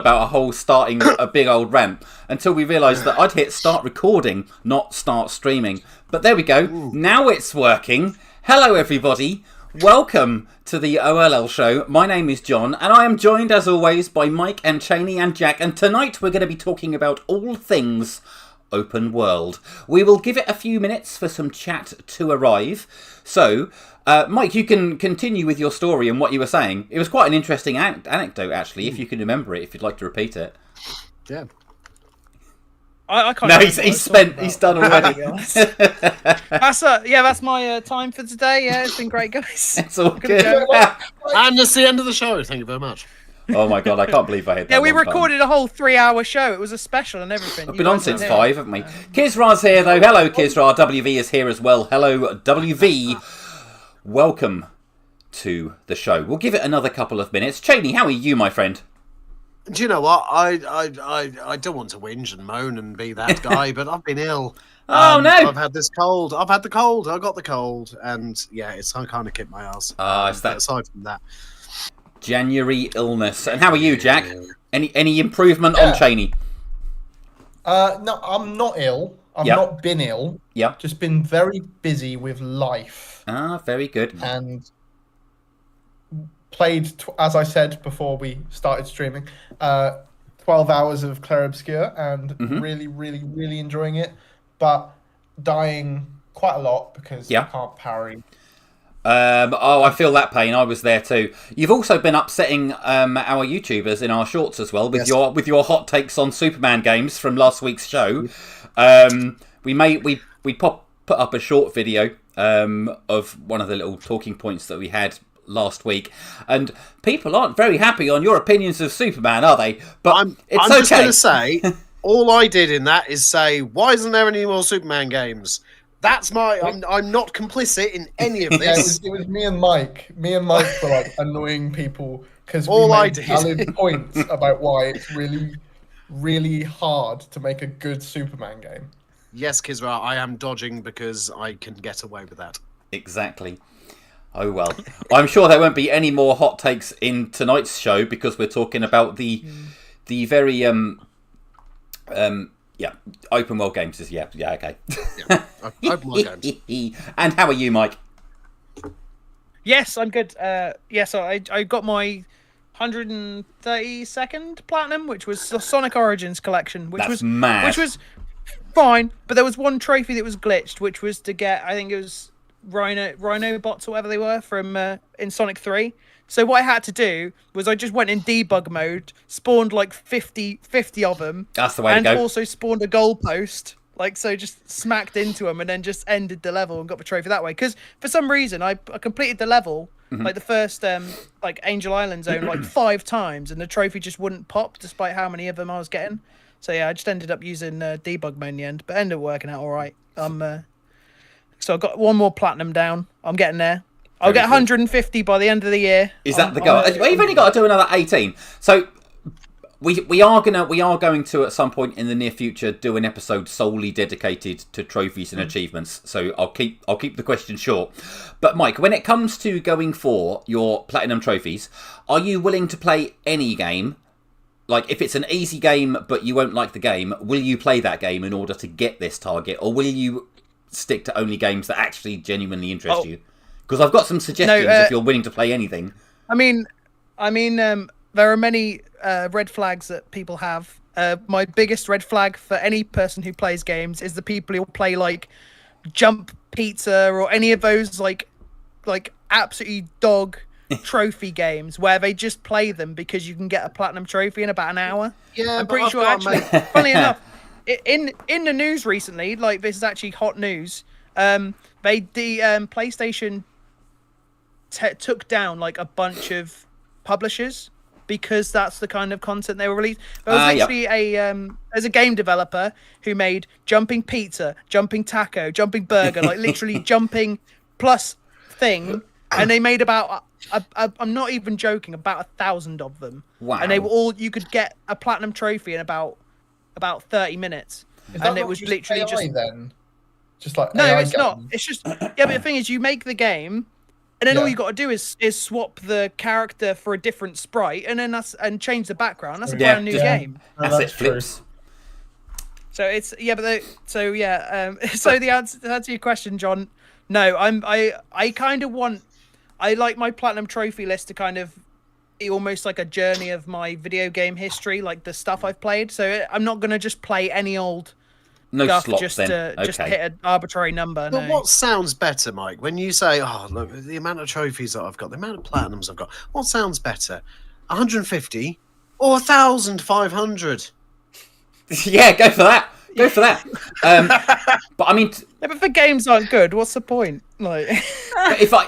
about a whole starting a big old rant until we realised that I'd hit start recording, not start streaming. But there we go. Ooh. Now it's working. Hello, everybody. Welcome to the OLL show. My name is John, and I am joined, as always, by Mike and Cheney and Jack. And tonight we're going to be talking about all things open world. We will give it a few minutes for some chat to arrive. So, Mike, you can continue with your story and what you were saying. It was quite an interesting anecdote, actually, if you can remember it, if you'd like to repeat it. Yeah. I can't. No, he's done already. That's my time for today. Yeah, it's been great, guys. It's all good. And that's the end of the show. Thank you very much. Oh my god, I can't believe I hit that. Yeah, we recorded a whole 3-hour show. It was a special and everything. I've been on since 5, haven't we? Kisra's here though. Hello, Kisra. WV is here as well. Hello, WV. Welcome to the show. We'll give it another couple of minutes. Cheney, how are you, my friend? Do you know what? I don't want to whinge and moan and be that guy, but I've been ill. Oh no! I've had this cold. I've had the cold. I got the cold, and yeah, it's kind of kicked my ass. It's that. Aside from that, January illness. And how are you, Jack? Any improvement on Cheney? No, I'm not ill. I've not been ill. Yeah. Just been very busy with life. Very good. And played, as I said before we started streaming, 12 hours of Clair Obscur and really, really, really enjoying it, but dying quite a lot because I can't parry. I feel that pain. I was there too. You've also been upsetting our YouTubers in our shorts as well with your hot takes on Superman games from last week's show. We put up a short video of one of the little talking points that we had last week, and people aren't very happy on your opinions of Superman, are they? But I'm just going to say, all I did in that is say, why isn't there any more Superman games? That's my. I'm not complicit in any of this. It was me and Mike. Me and Mike were like annoying people because we made valid points about why it's really, really hard to make a good Superman game. Yes, Kisra, I am dodging because I can get away with that. Exactly. Oh well. I'm sure there won't be any more hot takes in tonight's show because we're talking about the very open world games. Okay. Open world games. And how are you, Mike? Yes, I'm good. So I got my 132nd platinum, which was the Sonic Origins collection, which was mad. Which was fine, but there was one trophy that was glitched, which was to get, I think it was Rhino bots or whatever they were from in Sonic 3. So what I had to do was I just went in debug mode, spawned like 50 of them. That's the way to go. And also spawned a goalpost. So just smacked into them and then just ended the level and got the trophy that way. Because for some reason I completed the level, like the first Angel Island zone, like 5 times, and the trophy just wouldn't pop despite how many of them I was getting. So yeah, I just ended up using debug mode in the end, but ended up working out all right. So I got one more platinum down. I'm getting there. I'll get 150 by the end of the year. Is that the goal? You've only got to do another 18. So we are going to at some point in the near future do an episode solely dedicated to trophies and achievements. So I'll keep the question short. But Mike, when it comes to going for your platinum trophies, are you willing to play any game? Like, if it's an easy game but you won't like the game, will you play that game in order to get this target, or will you stick to only games that actually genuinely interest you? Because I've got some suggestions if you're willing to play anything. I mean, there are many red flags that people have. My biggest red flag for any person who plays games is the people who play like Jump Pizza or any of those like absolutely dog trophy games where they just play them because you can get a platinum trophy in about an hour. Yeah, I'm pretty sure actually, funnily enough, in the news recently, like this is actually hot news. PlayStation took down like a bunch of publishers because that's the kind of content they were releasing. There was literally there's a game developer who made Jumping Pizza, Jumping Taco, Jumping Burger, like literally jumping plus thing, and they made about I'm not even joking, about 1,000 of them. Wow! And they were all, you could get a platinum trophy in about 30 minutes, and it was literally AI just then. Just like no, AI it's not. It's just but the thing is, you make the game, And then all you got to do is swap the character for a different sprite, and then change the background. That's a brand new game. No, that's it. Flips. So it's so the answer to answer your question, John. No, I kind of want. I like my platinum trophy list to kind of be almost like a journey of my video game history, like the stuff I've played. So I'm not gonna just play any old. No stuff slots, just then. to just hit an arbitrary number. But what sounds better, Mike, when you say, "Oh, look, the amount of trophies that I've got, the amount of platinums I've got"? What sounds better, 150 or 1,500? Yeah, go for that. Go for that. But I mean, but if the games aren't good, what's the point? Like,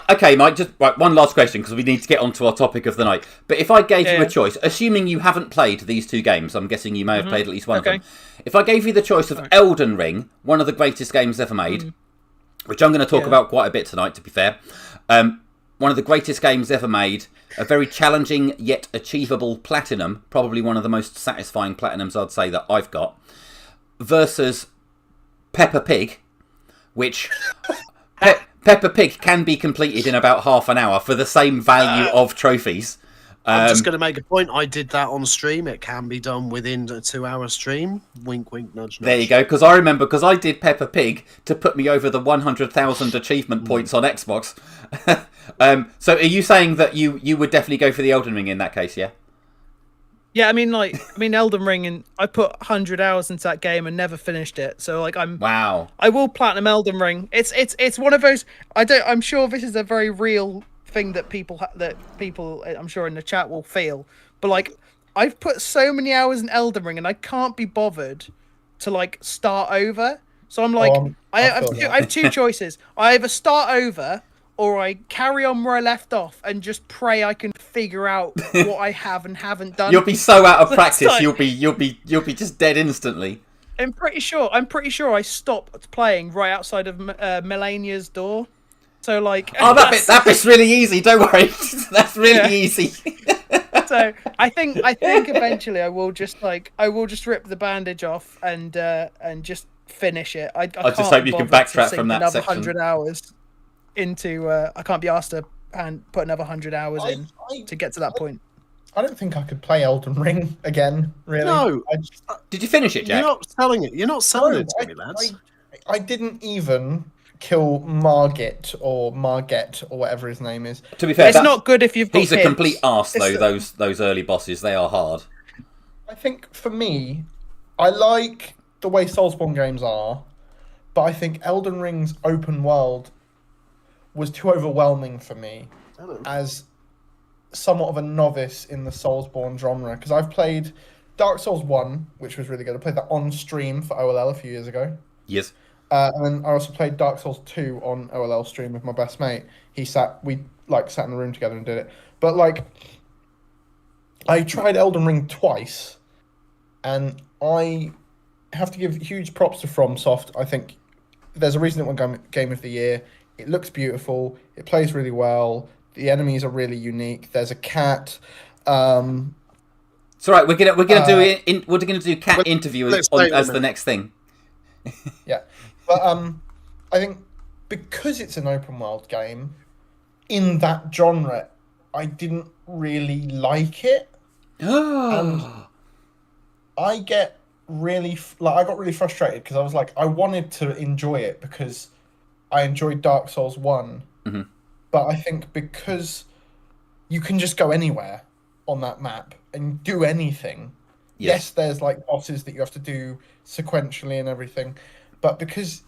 okay, Mike, just one last question because we need to get onto our topic of the night. But if I gave you a choice, assuming you haven't played these two games, I'm guessing you may have played at least one of them. If I gave you the choice of Elden Ring, one of the greatest games ever made, which I'm going to talk about quite a bit tonight, to be fair, one of the greatest games ever made, a very challenging yet achievable platinum, probably one of the most satisfying platinums I'd say that I've got, versus Peppa Pig, which Peppa Pig can be completed in about half an hour for the same value of trophies. I'm just going to make a point. I did that on stream. It can be done within a 2-hour stream. Wink, wink, nudge, nudge. There you go. Because I remember, because I did Peppa Pig to put me over the 100,000 achievement points on Xbox. So are you saying that you would definitely go for the Elden Ring in that case, yeah? Yeah, I mean, Elden Ring, and I put 100 hours into that game and never finished it. So, like, wow. I will platinum Elden Ring. It's one of those. I'm sure this is a very real thing that people I'm sure in the chat will feel. But like, I've put so many hours in Elden Ring, and I can't be bothered to like start over. So I'm like, I have two choices. I either start over, or I carry on where I left off and just pray I can figure out what I have and haven't done. You'll be so out of practice. Like, you'll be just dead instantly. I'm pretty sure I stopped playing right outside of Melania's door. So like, that bit's really easy. Don't worry, that's really easy. So I think eventually I will just rip the bandage off and just finish it. I just hope you can backtrack from that another section. 100 hours into. I can't be asked to put another 100 hours in to get to that point. I don't think I could play Elden Ring again. Really? No. Did you finish it, Jack? You're not selling it. You're not selling it to me, lads. I didn't even kill Margit or whatever his name is. To be fair, it's not good if you've got he's kids. A complete arse though. Those early bosses, they are hard. I think for me, I like the way Soulsborne games are, but I think Elden Ring's open world was too overwhelming for me as somewhat of a novice in the Soulsborne genre, because I've played Dark Souls 1, which was really good. I played that on stream for OLL a few years ago. Yes. And then I also played Dark Souls 2 on OLL stream with my best mate. We sat in the room together and did it. But like, I tried Elden Ring twice, and I have to give huge props to FromSoft. I think there's a reason it won Game of the Year. It looks beautiful. It plays really well. The enemies are really unique. There's a cat. It's all right. We're gonna do cat interview as the next thing. Yeah, but I think because it's an open world game in that genre, I didn't really like it, and I got really frustrated because I was like, I wanted to enjoy it because I enjoyed Dark Souls 1, but I think because you can just go anywhere on that map and do anything. Yes, there's like bosses that you have to do sequentially and everything, but because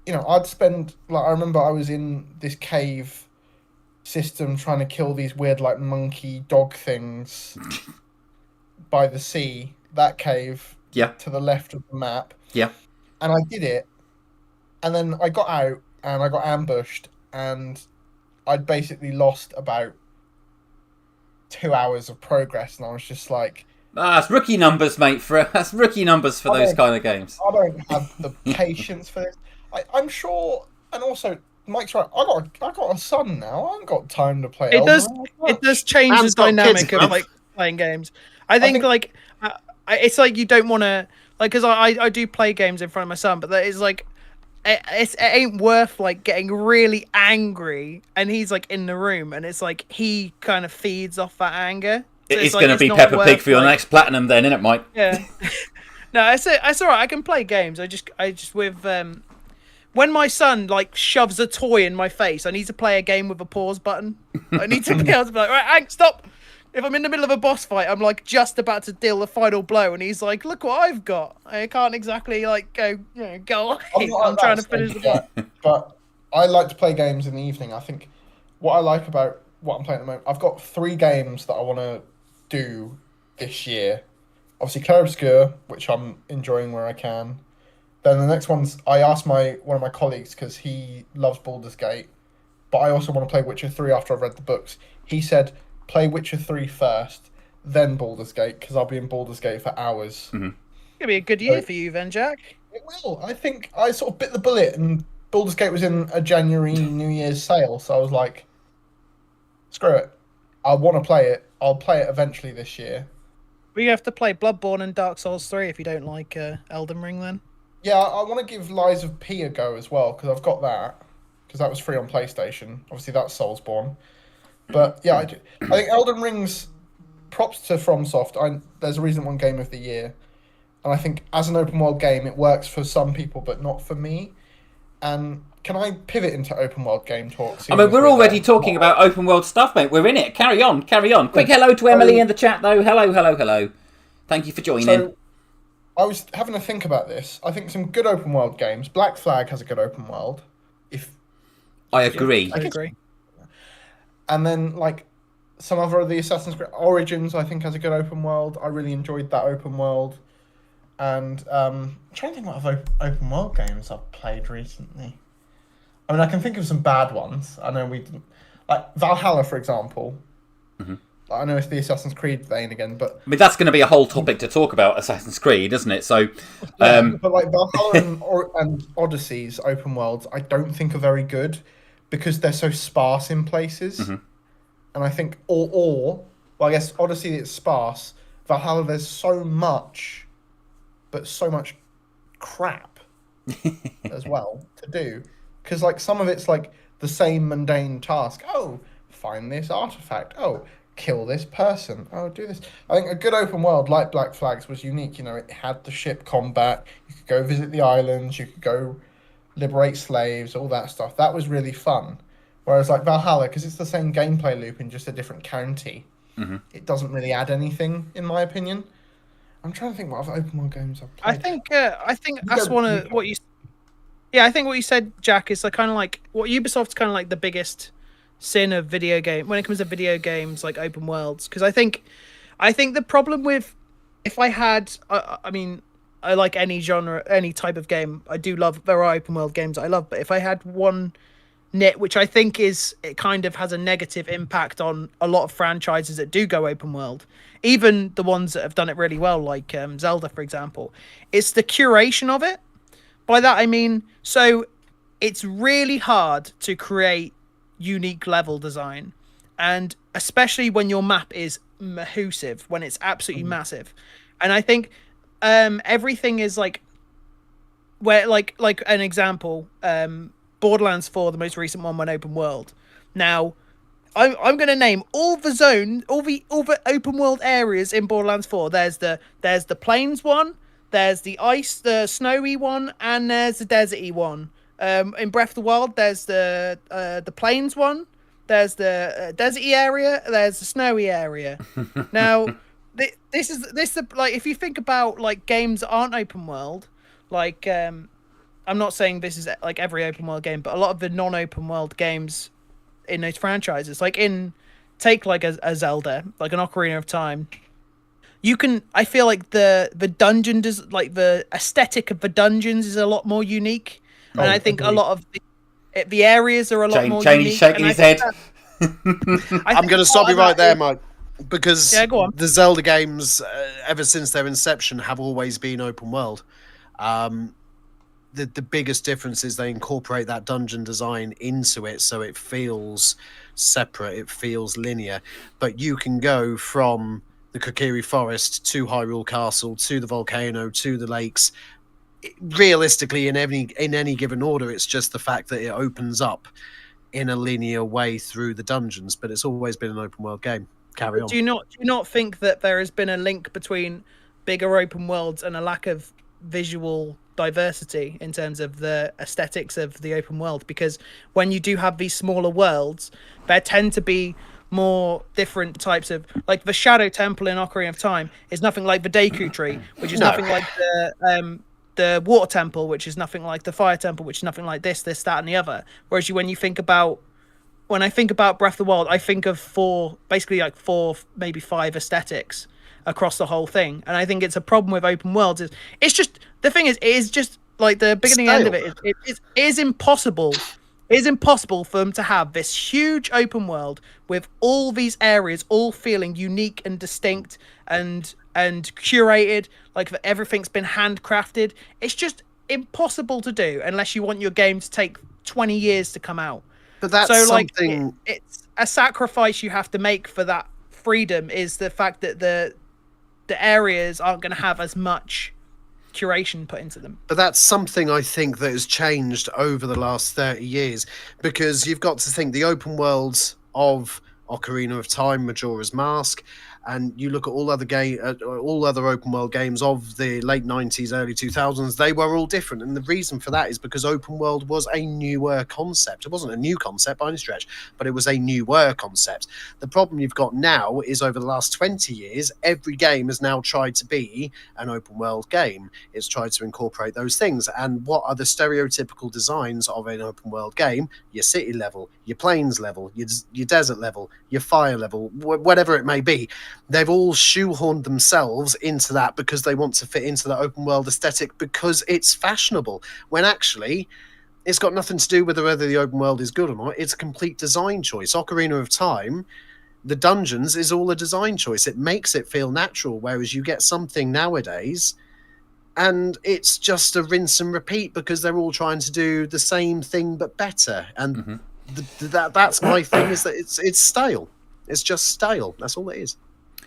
I'd spend I remember I was in this cave system trying to kill these weird like monkey dog things by the sea, that cave to the left of the map, and I did it, and then I got out and I got ambushed, and I'd basically lost about 2 hours of progress, and I was just like, that's rookie numbers, mate. That's rookie numbers for those kind of games. I don't have the patience for this. I'm sure, and also Mike's right. I got a son now. I haven't got time to play. It does change the dynamic of like playing games. I think it's like you don't want to because I do play games in front of my son, but that is like it ain't worth like getting really angry, and he's like in the room, and it's like he kind of feeds off that anger. So It's like, going to be not Peppa Pig worth, for your like, next platinum, then, isn't it, Mike? Yeah. No, it's all right. I can play games. I just with when my son like shoves a toy in my face, I need to play a game with a pause button. I need to be able to be like, right, Hank, stop. If I'm in the middle of a boss fight, I'm like just about to deal the final blow, and he's like, "Look what I've got." I can't exactly like go away. I'm trying to finish the boss. But I like to play games in the evening. I think what I like about what I'm playing at the moment, I've got 3 games that I want to do this year. Obviously, Clair Obscur, which I'm enjoying where I can. Then the next one's I asked one of my colleagues because he loves Baldur's Gate, but I also want to play Witcher 3 after I've read the books. He said play Witcher 3 first, then Baldur's Gate, because I'll be in Baldur's Gate for hours. Mm-hmm. It'll be a good year for you then, Jack. It will. I think I sort of bit the bullet, and Baldur's Gate was in a January New Year's sale, so I was like, screw it. I want to play it. I'll play it eventually this year. We have to play Bloodborne and Dark Souls 3 if you don't like Elden Ring then. Yeah, I want to give Lies of P a go as well, because I've got that, because that was free on PlayStation. Obviously, that's Soulsborne. But yeah, I think Elden Ring's props to FromSoft. There's a reason it won Game of the Year. And I think as an open world game, it works for some people, but not for me. And can I pivot into open world game talk? I mean, we're already talking about open world stuff, mate. We're in it. Carry on. Quick hello to Emily in the chat, though. Hello. Thank you for joining. So, I was having to think about this. I think some good open world games. Black Flag has a good open world. I agree. I agree. And then, like, some other of the Assassin's Creed Origins, I think, has a good open world. I really enjoyed that open world. And I'm trying to think what other open world games I've played recently. I mean, I can think of some bad ones. I know we didn't... Like, Valhalla, for example. Mm-hmm. I know it's the Assassin's Creed vein again, but... I mean, that's going to be a whole topic to talk about Assassin's Creed, isn't it? So, but, like, Valhalla and Odyssey's open worlds, I don't think are very good, because they're so sparse in places. Mm-hmm. And I think, well, I guess Odyssey, it's sparse. Valhalla, there's so much, but so much crap as well to do. Because, like, some of it's, like, the same mundane task. Oh, find this artifact. Oh, kill this person. Oh, do this. I think a good open world, like Black Flags, was unique. You know, it had the ship combat. You could go visit the islands. You could go liberate slaves, all that stuff. That was really fun. Whereas, like, Valhalla, because it's the same gameplay loop in just a different county, mm-hmm. It doesn't really add anything, in my opinion. I'm trying to think what other open world games I've played. I think that's one of what you... Yeah, I think what you said, Jack, is like kind of like what Ubisoft's kind of like the biggest sin of video game when it comes to video games like open worlds. Because I think the problem with if I had, I mean, I like any genre, any type of game. I do love, there are open world games I love, but if I had one nit, which I think is, it kind of has a negative impact on a lot of franchises that do go open world, even the ones that have done it really well, like Zelda, for example, it's the curation of it. By that I mean, so it's really hard to create unique level design, and especially when your map is massive, when it's absolutely massive. And I think everything is like, where like an example, Borderlands 4, the most recent one, went open world. Now I'm going to name all the open world areas in Borderlands 4. There's the plains one, there's the ice, the snowy one, and there's the deserty one. In Breath of the Wild, there's the plains one, there's the deserty area, there's the snowy area. Now, this is like, if you think about like games that aren't open world, like I'm not saying this is like every open world game, but a lot of the non-open world games in those franchises, like take like a Zelda, like an Ocarina of Time. You can, I feel like the dungeon does, like the aesthetic of the dungeons is a lot more unique, and I think a lot of the areas are a lot more unique. James shaking his head. I'm going to stop you right there, Mike, because go on. The Zelda games, ever since their inception, have always been open world. The biggest difference is they incorporate that dungeon design into it, so it feels separate, it feels linear, but you can go from the Kokiri Forest to Hyrule Castle to the volcano to the lakes realistically, in any given order, it's just the fact that it opens up in a linear way through the dungeons. But it's always been an open world game. Carry on. Do you not think that there has been a link between bigger open worlds and a lack of visual diversity in terms of the aesthetics of the open world? Because when you do have these smaller worlds, there tend to be more different types of, like the Shadow Temple in Ocarina of Time is nothing like the Deku Tree, which is nothing like the Water Temple, which is nothing like the Fire Temple, which is nothing like this, that, and the other. Whereas when I think about Breath of the Wild, I think of four, maybe five aesthetics across the whole thing. And I think it's a problem with open worlds. It's just, the thing is, it is just like the beginning and end of it. It is impossible. It is impossible for them to have this huge open world with all these areas all feeling unique and distinct and curated, like that everything's been handcrafted. It's just impossible to do unless you want your game to take 20 years to come out. But that's something... it's a sacrifice you have to make for that freedom, is the fact that the areas aren't going to have as much curation put into them. But that's something I think that has changed over the last 30 years, because you've got to think the open worlds of Ocarina of Time, Majora's Mask, and you look at all other open world games of the late 90s, early 2000s, they were all different. And the reason for that is because open world was a newer concept. It wasn't a new concept by any stretch, but it was a newer concept. The problem you've got now is over the last 20 years, every game has now tried to be an open world game. It's tried to incorporate those things. And what are the stereotypical designs of an open world game? Your city level, your plains level, your desert level, your fire level, whatever it may be. They've all shoehorned themselves into that because they want to fit into the open world aesthetic because it's fashionable, when actually it's got nothing to do with whether the open world is good or not. It's a complete design choice. Ocarina of Time, the dungeons is all a design choice. It makes it feel natural, whereas you get something nowadays and it's just a rinse and repeat because they're all trying to do the same thing but better. And that's my thing, is that it's stale. It's just stale. That's all it is.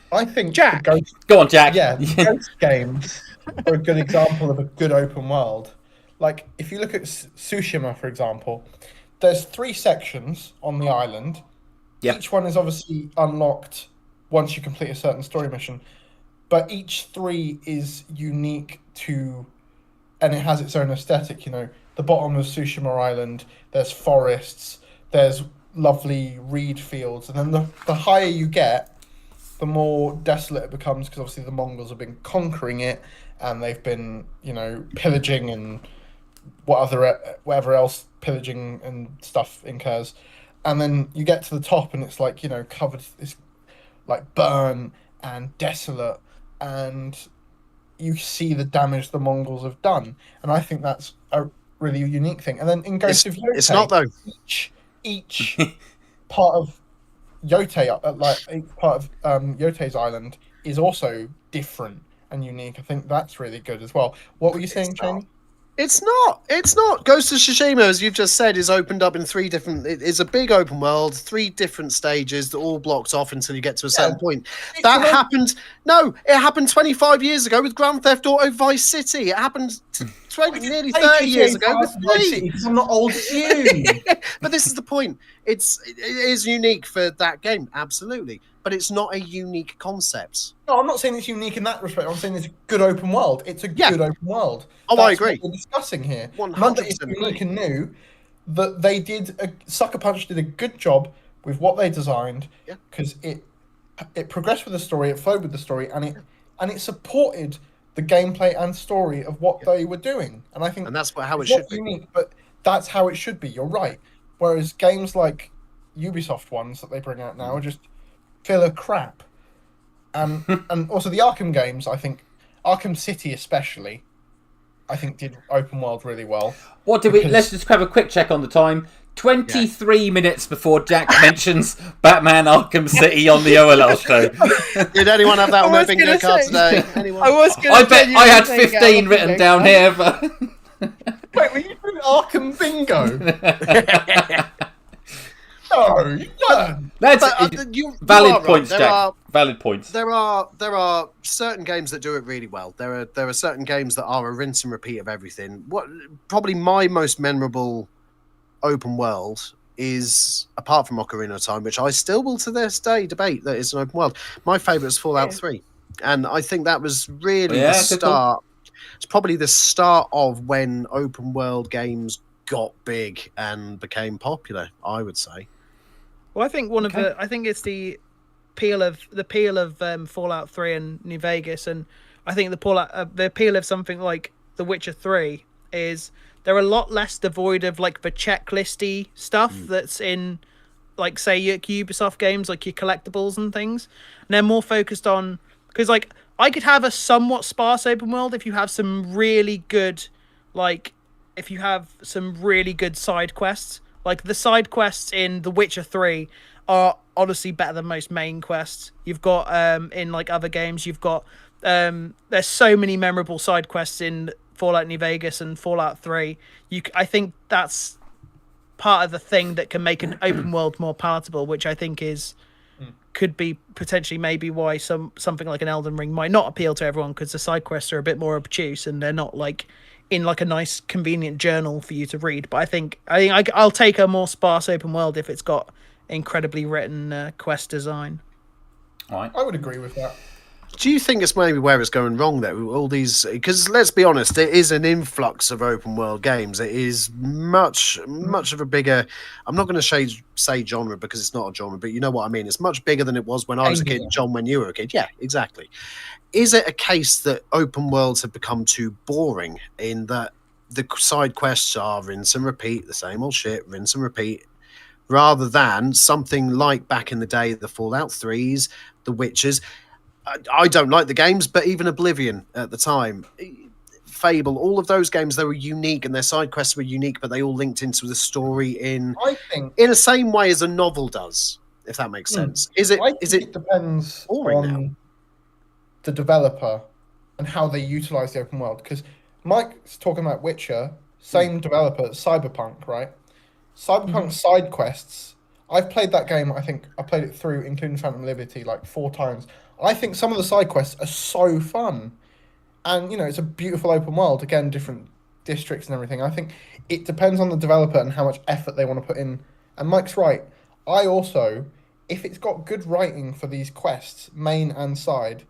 I think Jack. Go on, Jack. Yeah, the Ghost games are a good example of a good open world. Like, if you look at Tsushima, for example, there's 3 sections on the island. Yep. Each one is obviously unlocked once you complete a certain story mission, but each 3 is unique to, and it has its own aesthetic. You know, the bottom of Tsushima Island, there's forests, there's lovely reed fields, and then the higher you get, the more desolate it becomes, because obviously the Mongols have been conquering it, and they've been, pillaging and whatever else pillaging and stuff incurs. And then you get to the top, and it's like, covered, it's like burnt and desolate, and you see the damage the Mongols have done. And I think that's a really unique thing. And then in Ghost of Yotei, it's not though. Each part of Yotei, Yotei's island is also different and unique. I think that's really good as well. What were you saying, Jamie? It's not. Ghost of Tsushima, as you've just said, is opened up in 3 different... It's a big open world, 3 different stages that all blocked off until you get to a certain point. That happened... No, it happened 25 years ago with Grand Theft Auto Vice City. It happened nearly 30 years ago with Vice City, because I'm not old as you. But this is the point. It is unique for that game, absolutely. But it's not a unique concept. No, I'm not saying it's unique in that respect. I'm saying it's a good open world. It's a good open world. Oh, That's I agree. What we're discussing here. 100% Not that it's unique and new. That they did. Sucker Punch did a good job with what they designed, because it progressed with the story, it flowed with the story, and it supported the gameplay and story of what they were doing. And I think, and that's how it should be. Unique, but that's how it should be. You're right. Whereas games like Ubisoft ones that they bring out now are just filler crap. And also the Arkham games, I think Arkham City especially, I think did open world really well. What did we? Let's just have a quick check on the time. 23 minutes before Jack mentions Batman Arkham City on the OLL show. Did anyone have that on their bingo card today? Anyone? I bet I had 15 written down here. But... Wait, were you doing Arkham Bingo? No, you weren't. That's you valid are points, right. Jack. Valid points. There are certain games that do it really well. There are certain games that are a rinse and repeat of everything. What probably my most memorable open world is, apart from Ocarina of Time, which I still will to this day debate that it's an open world. My favourite is Fallout 3, and I think that was really the start. It's probably the start of when open world games got big and became popular, I would say. Well, I think I think it's the appeal of Fallout 3 and New Vegas, and I think the appeal of something like The Witcher 3 is they're a lot less devoid of like the checklisty stuff that's in, like, say, your Ubisoft games, like your collectibles and things. And they're more focused on, because like I could have a somewhat sparse open world if you have some really good, side quests. Like the side quests in The Witcher 3 are honestly better than most main quests. You've got in like other games, you've got there's so many memorable side quests in Fallout New Vegas and Fallout 3. I think that's part of the thing that can make an open world more palatable, which I think could be potentially maybe why something like an Elden Ring might not appeal to everyone, because the side quests are a bit more obtuse and they're not like in like a nice convenient journal for you to read. But I think I'll take a more sparse open world if it's got incredibly written quest design. All right. I would agree with that. Do you think it's maybe where it's going wrong though? All these, because let's be honest, there is an influx of open world games. It is much of a bigger. I'm not going to say genre because it's not a genre, but you know what I mean. It's much bigger than it was when I was a kid. John, when you were a kid, yeah, exactly. Is it a case that open worlds have become too boring in that the side quests are rinse and repeat, the same old shit, rinse and repeat, rather than something like back in the day, the Fallout 3s, the Witchers? I don't like the games, but even Oblivion at the time, Fable, all of those games, they were unique and their side quests were unique, but they all linked into the story in the same way as a novel does, if that makes sense. It depends on the developer and how they utilize the open world. Because Mike's talking about Witcher, same developer, Cyberpunk, right? Cyberpunk side quests. I've played that game. I think I played it through, including Phantom Liberty, like 4 times. I think some of the side quests are so fun. And, you know, it's a beautiful open world. Again, different districts and everything. I think it depends on the developer and how much effort they want to put in. And Mike's right. I also, if it's got good writing for these quests, main and side,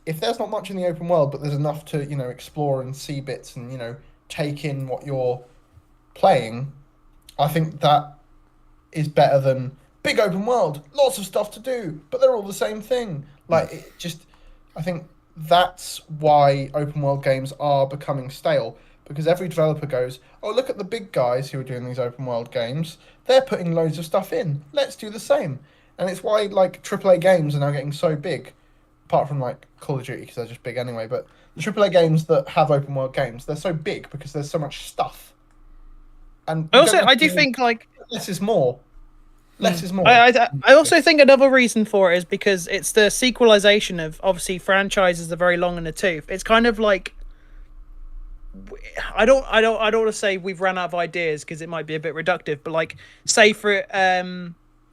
if there's not much in the open world, but there's enough to, you know, explore and see bits and, you know, take in what you're playing, I think that is better than big open world, lots of stuff to do, but they're all the same thing. Like, I think that's why open world games are becoming stale, because every developer goes, oh, look at the big guys who are doing these open world games. They're putting loads of stuff in. Let's do the same. And it's why, like, AAA games are now getting so big, apart from, like, Call of Duty, because they're just big anyway. But the AAA games that have open world games, they're so big because there's so much stuff. And I do think, like, less is more. Less is more. I also think another reason for it is because it's the sequelization of, obviously, franchises are very long in the tooth. It's kind of like, I don't want to say we've run out of ideas because it might be a bit reductive, but like, say for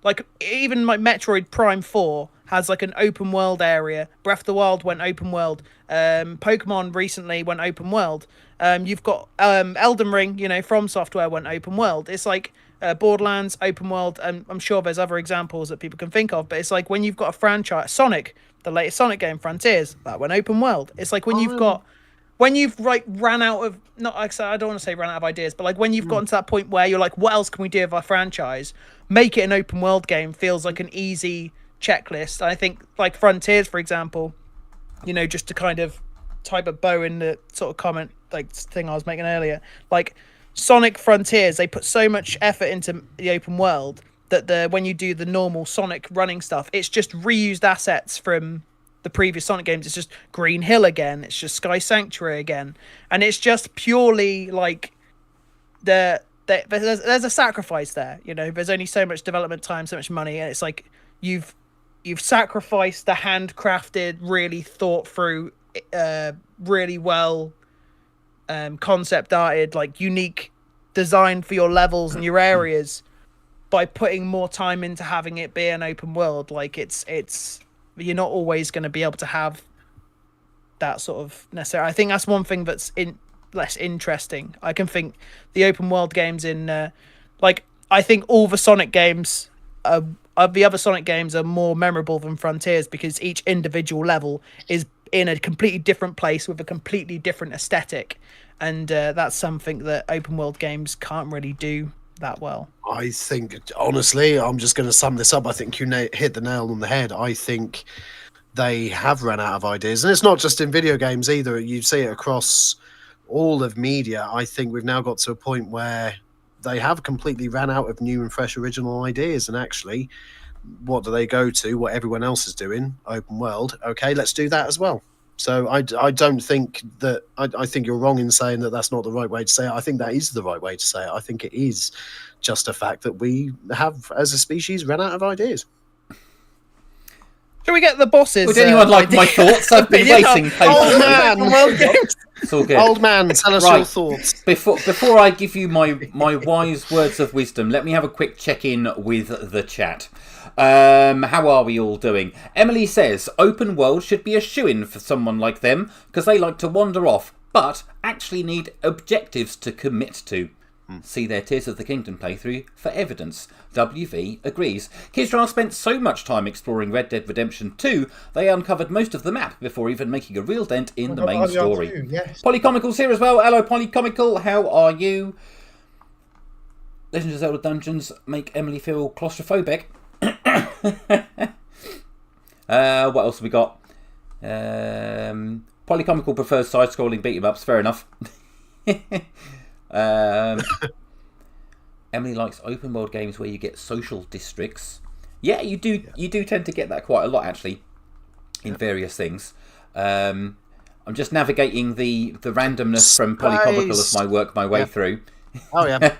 like even like Metroid Prime 4 has like an open world area. Breath of the Wild went open world. Pokemon recently went open world. You've got Elden Ring, you know, From Software went open world. It's like Borderlands open world, and I'm sure there's other examples that people can think of, but it's like when you've got a franchise, Sonic, the latest Sonic game, Frontiers, that went open world. It's like when you've like ran out of, not like, so I don't want to say ran out of ideas, but like when you've gotten to that point where you're like, what else can we do with our franchise? Make it an open world game feels like an easy checklist. I think like Frontiers, for example, you know, just to kind of type a bow in the sort of comment like thing I was making earlier, like Sonic Frontiers, they put so much effort into the open world that when you do the normal Sonic running stuff, it's just reused assets from the previous Sonic games. It's just Green Hill again, it's just Sky Sanctuary again, and it's just purely like there's a sacrifice there, you know. There's only so much development time, so much money, and it's like you've sacrificed the handcrafted, really thought through, really well concept arted, like unique design for your levels and your areas by putting more time into having it be an open world, like it's you're not always going to be able to have that sort of necessary. I think that's one thing that's less interesting. I can think the open world games in like I think all the Sonic games the other Sonic games are more memorable than Frontiers because each individual level is in a completely different place with a completely different aesthetic, and that's something that open world games can't really do that well. I think, honestly, I'm just going to sum this up. I think you hit the nail on the head. I think they have run out of ideas, and it's not just in video games either. You see it across all of media. I think we've now got to a point where they have completely ran out of new and fresh original ideas, and actually, what do they go to? What everyone else is doing, open world. Okay, let's do that as well. So I don't think that I think you're wrong in saying that that's not the right way to say it. I think that is the right way to say it. I think it is just a fact that we have, as a species, run out of ideas. Shall we get the bosses? Would anyone like my thoughts? I've been waiting patiently. Old man, it's all good. Old man, tell us your thoughts. Before I give you my wise words of wisdom, let me have a quick check-in with the chat. How are we all doing? Emily says, open world should be a shoo-in for someone like them because they like to wander off, but actually need objectives to commit to. See their Tears of the Kingdom playthrough for evidence. WV agrees. Kisrar spent so much time exploring Red Dead Redemption 2, they uncovered most of the map before even making a real dent in the main story. Yes. Polycomical's here as well. Hello, Polycomical. How are you? Legend of Zelda Dungeons make Emily feel claustrophobic. What else have we got? Polycomical prefers side-scrolling beat-em-ups. Fair enough. Emily likes open world games where you get social districts. Yeah, you do. Yeah. You do tend to get that quite a lot, actually, in various things. I'm just navigating the randomness from Polycomical as I work my way through. Oh yeah,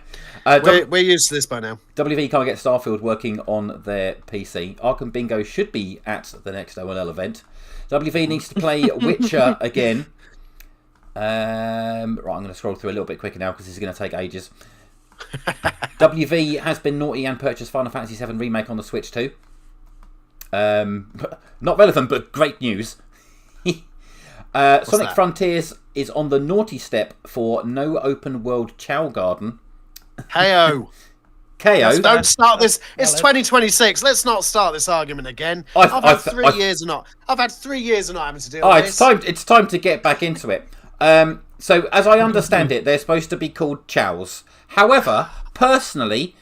we're used to this by now. WV can't get Starfield working on their PC. Arkham Bingo should be at the next OLL event. WV needs to play Witcher again. Right, I'm going to scroll through a little bit quicker now because this is going to take ages. WV has been naughty and purchased Final Fantasy VII Remake on the Switch too. Not relevant, but great news. Sonic Frontiers is on the naughty step for no open world Chow Garden. Heyo. KO. Don't start this. It's 2026. Let's not start this argument again. I've had 3 years of not having to deal with this. It's time to get back into it. So, as I understand it, they're supposed to be called chows. However, personally,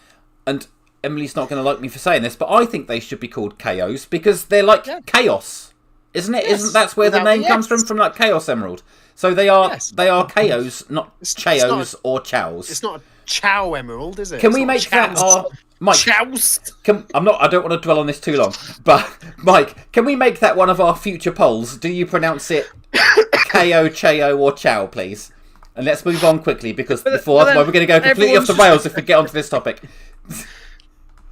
and Emily's not going to like me for saying this, but I think they should be called KOs because they're like chaos, isn't it? Yes. Isn't that's where the name comes from like Chaos Emerald? So they are KOs, not Chayos or chows. It's not a Chow Emerald, is it? Can we make that our Mike? Chows. I don't want to dwell on this too long, but Mike, can we make that one of our future polls? Do you pronounce it KO, Chayo, or Chow, please? And let's move on quickly because otherwise we're going to go completely off the rails if we get onto this topic.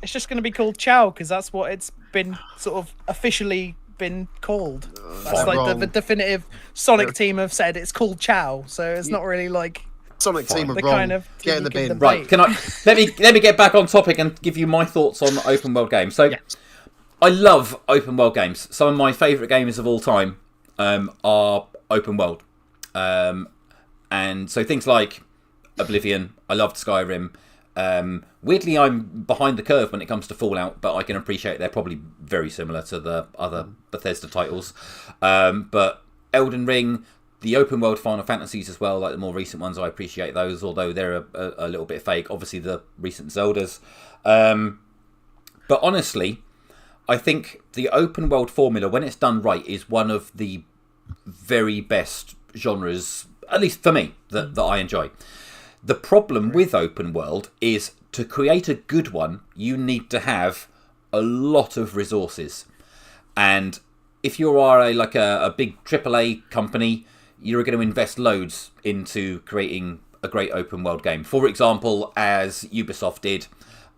It's just going to be called Chow because that's what it's been sort of officially been called. That's like the definitive Sonic team have said it's called Chow, so it's not really like Sonic team are the wrong. kind of get in the bin. Right? Can I let me get back on topic and give you my thoughts on open world games? So, I love open world games. Some of my favourite games of all time are open world, and so things like Oblivion. I loved Skyrim. Weirdly, I'm behind the curve when it comes to Fallout, but I can appreciate they're probably very similar to the other Bethesda titles. But Elden Ring, the open world Final Fantasies as well, like the more recent ones, I appreciate those, although they're a little bit fake. Obviously, the recent Zeldas. But honestly, I think the open world formula, when it's done right, is one of the very best genres, at least for me, that I enjoy. The problem with open world is to create a good one, you need to have a lot of resources. And if you are a big AAA company, you're going to invest loads into creating a great open world game. For example, as Ubisoft did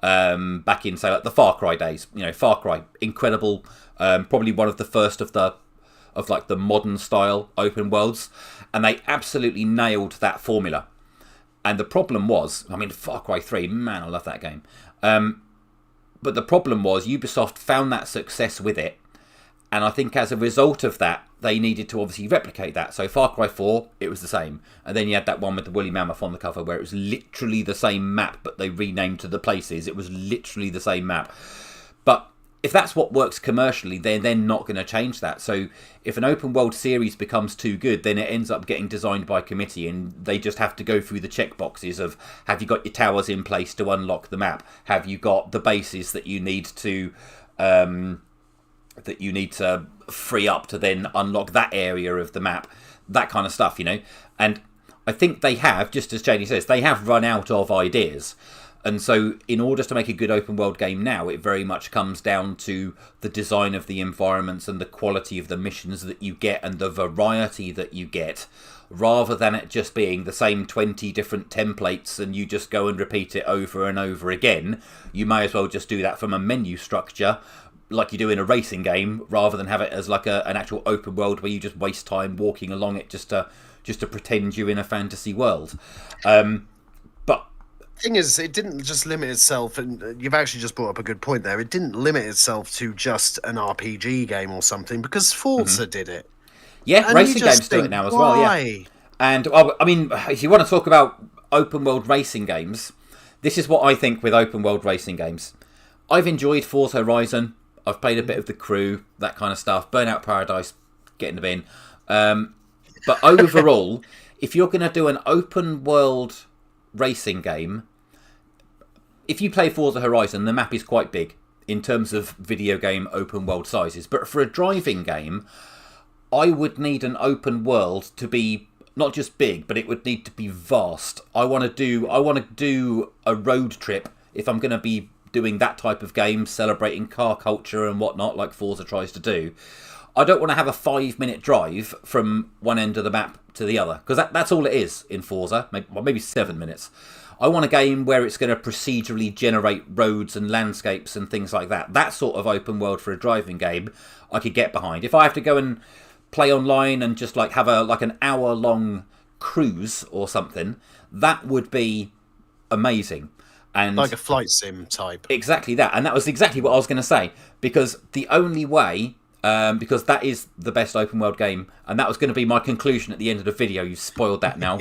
back in, say, like the Far Cry days. You know, Far Cry, incredible, probably one of the first of the modern style open worlds, and they absolutely nailed that formula. And the problem was, I mean, Far Cry 3, man, I love that game. But the problem was Ubisoft found that success with it, and I think as a result of that, they needed to obviously replicate that. So Far Cry 4, it was the same. And then you had that one with the woolly mammoth on the cover where it was literally the same map, but they renamed to the places. It was literally the same map. But if that's what works commercially, they're not going to change that. So if an open world series becomes too good, then it ends up getting designed by committee, and they just have to go through the checkboxes of, have you got your towers in place to unlock the map? Have you got the bases that you need to free up to then unlock that area of the map? That kind of stuff, you know. And I think they have, just as Janie says, they have run out of ideas. And so in order to make a good open world game now, it very much comes down to the design of the environments and the quality of the missions that you get and the variety that you get, rather than it just being the same 20 different templates and you just go and repeat it over and over again. You may as well just do that from a menu structure like you do in a racing game, rather than have it as like an actual open world where you just waste time walking along it just to pretend you're in a fantasy world. But thing is, it didn't just limit itself, and you've actually just brought up a good point there. It didn't limit itself to just an RPG game or something, because Forza did it. Yeah, And racing you just games do it think, now as well, yeah. why? And, well, I mean, if you want to talk about open world racing games, this is what I think with open world racing games. I've enjoyed Forza Horizon. I've played a bit of The Crew, that kind of stuff. Burnout Paradise, get in the bin. But overall, if you're going to do an open world racing game, if you play Forza Horizon, the map is quite big in terms of video game open world sizes. But for a driving game, I would need an open world to be not just big, but it would need to be vast. I want to do a road trip if I'm going to be doing that type of game, celebrating car culture and whatnot, like Forza tries to do. I don't want to have a 5-minute drive from one end of the map to the other, because that's all it is in Forza, maybe 7 minutes. I want a game where it's going to procedurally generate roads and landscapes and things like that. That sort of open world for a driving game, I could get behind. If I have to go and play online and just like have an hour-long cruise or something, that would be amazing. And like a flight sim type. Exactly that. And that was exactly what I was going to say. Because the only way, because that is the best open world game, and that was going to be my conclusion at the end of the video. You spoiled that now.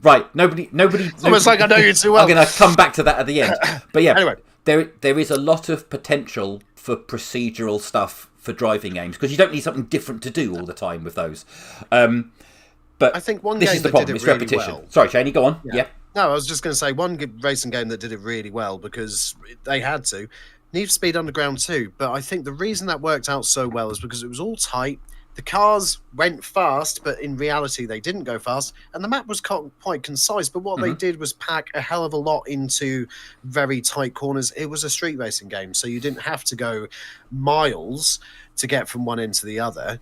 Right. Nobody. It's almost like I know you too well. I'm going to come back to that at the end. But yeah, anyway, there is a lot of potential for procedural stuff for driving games, because you don't need something different to do all the time with those. But I think one this game is the that problem. did it It's really repetition. well. Sorry, Cheney, go on. Yeah. No, I was just going to say one good racing game that did it really well, because they had to. Need for Speed Underground 2. But I think the reason that worked out so well is because it was all tight. The cars went fast, but in reality they didn't go fast. And the map was quite concise. But what they did was pack a hell of a lot into very tight corners. It was a street racing game, so you didn't have to go miles to get from one end to the other,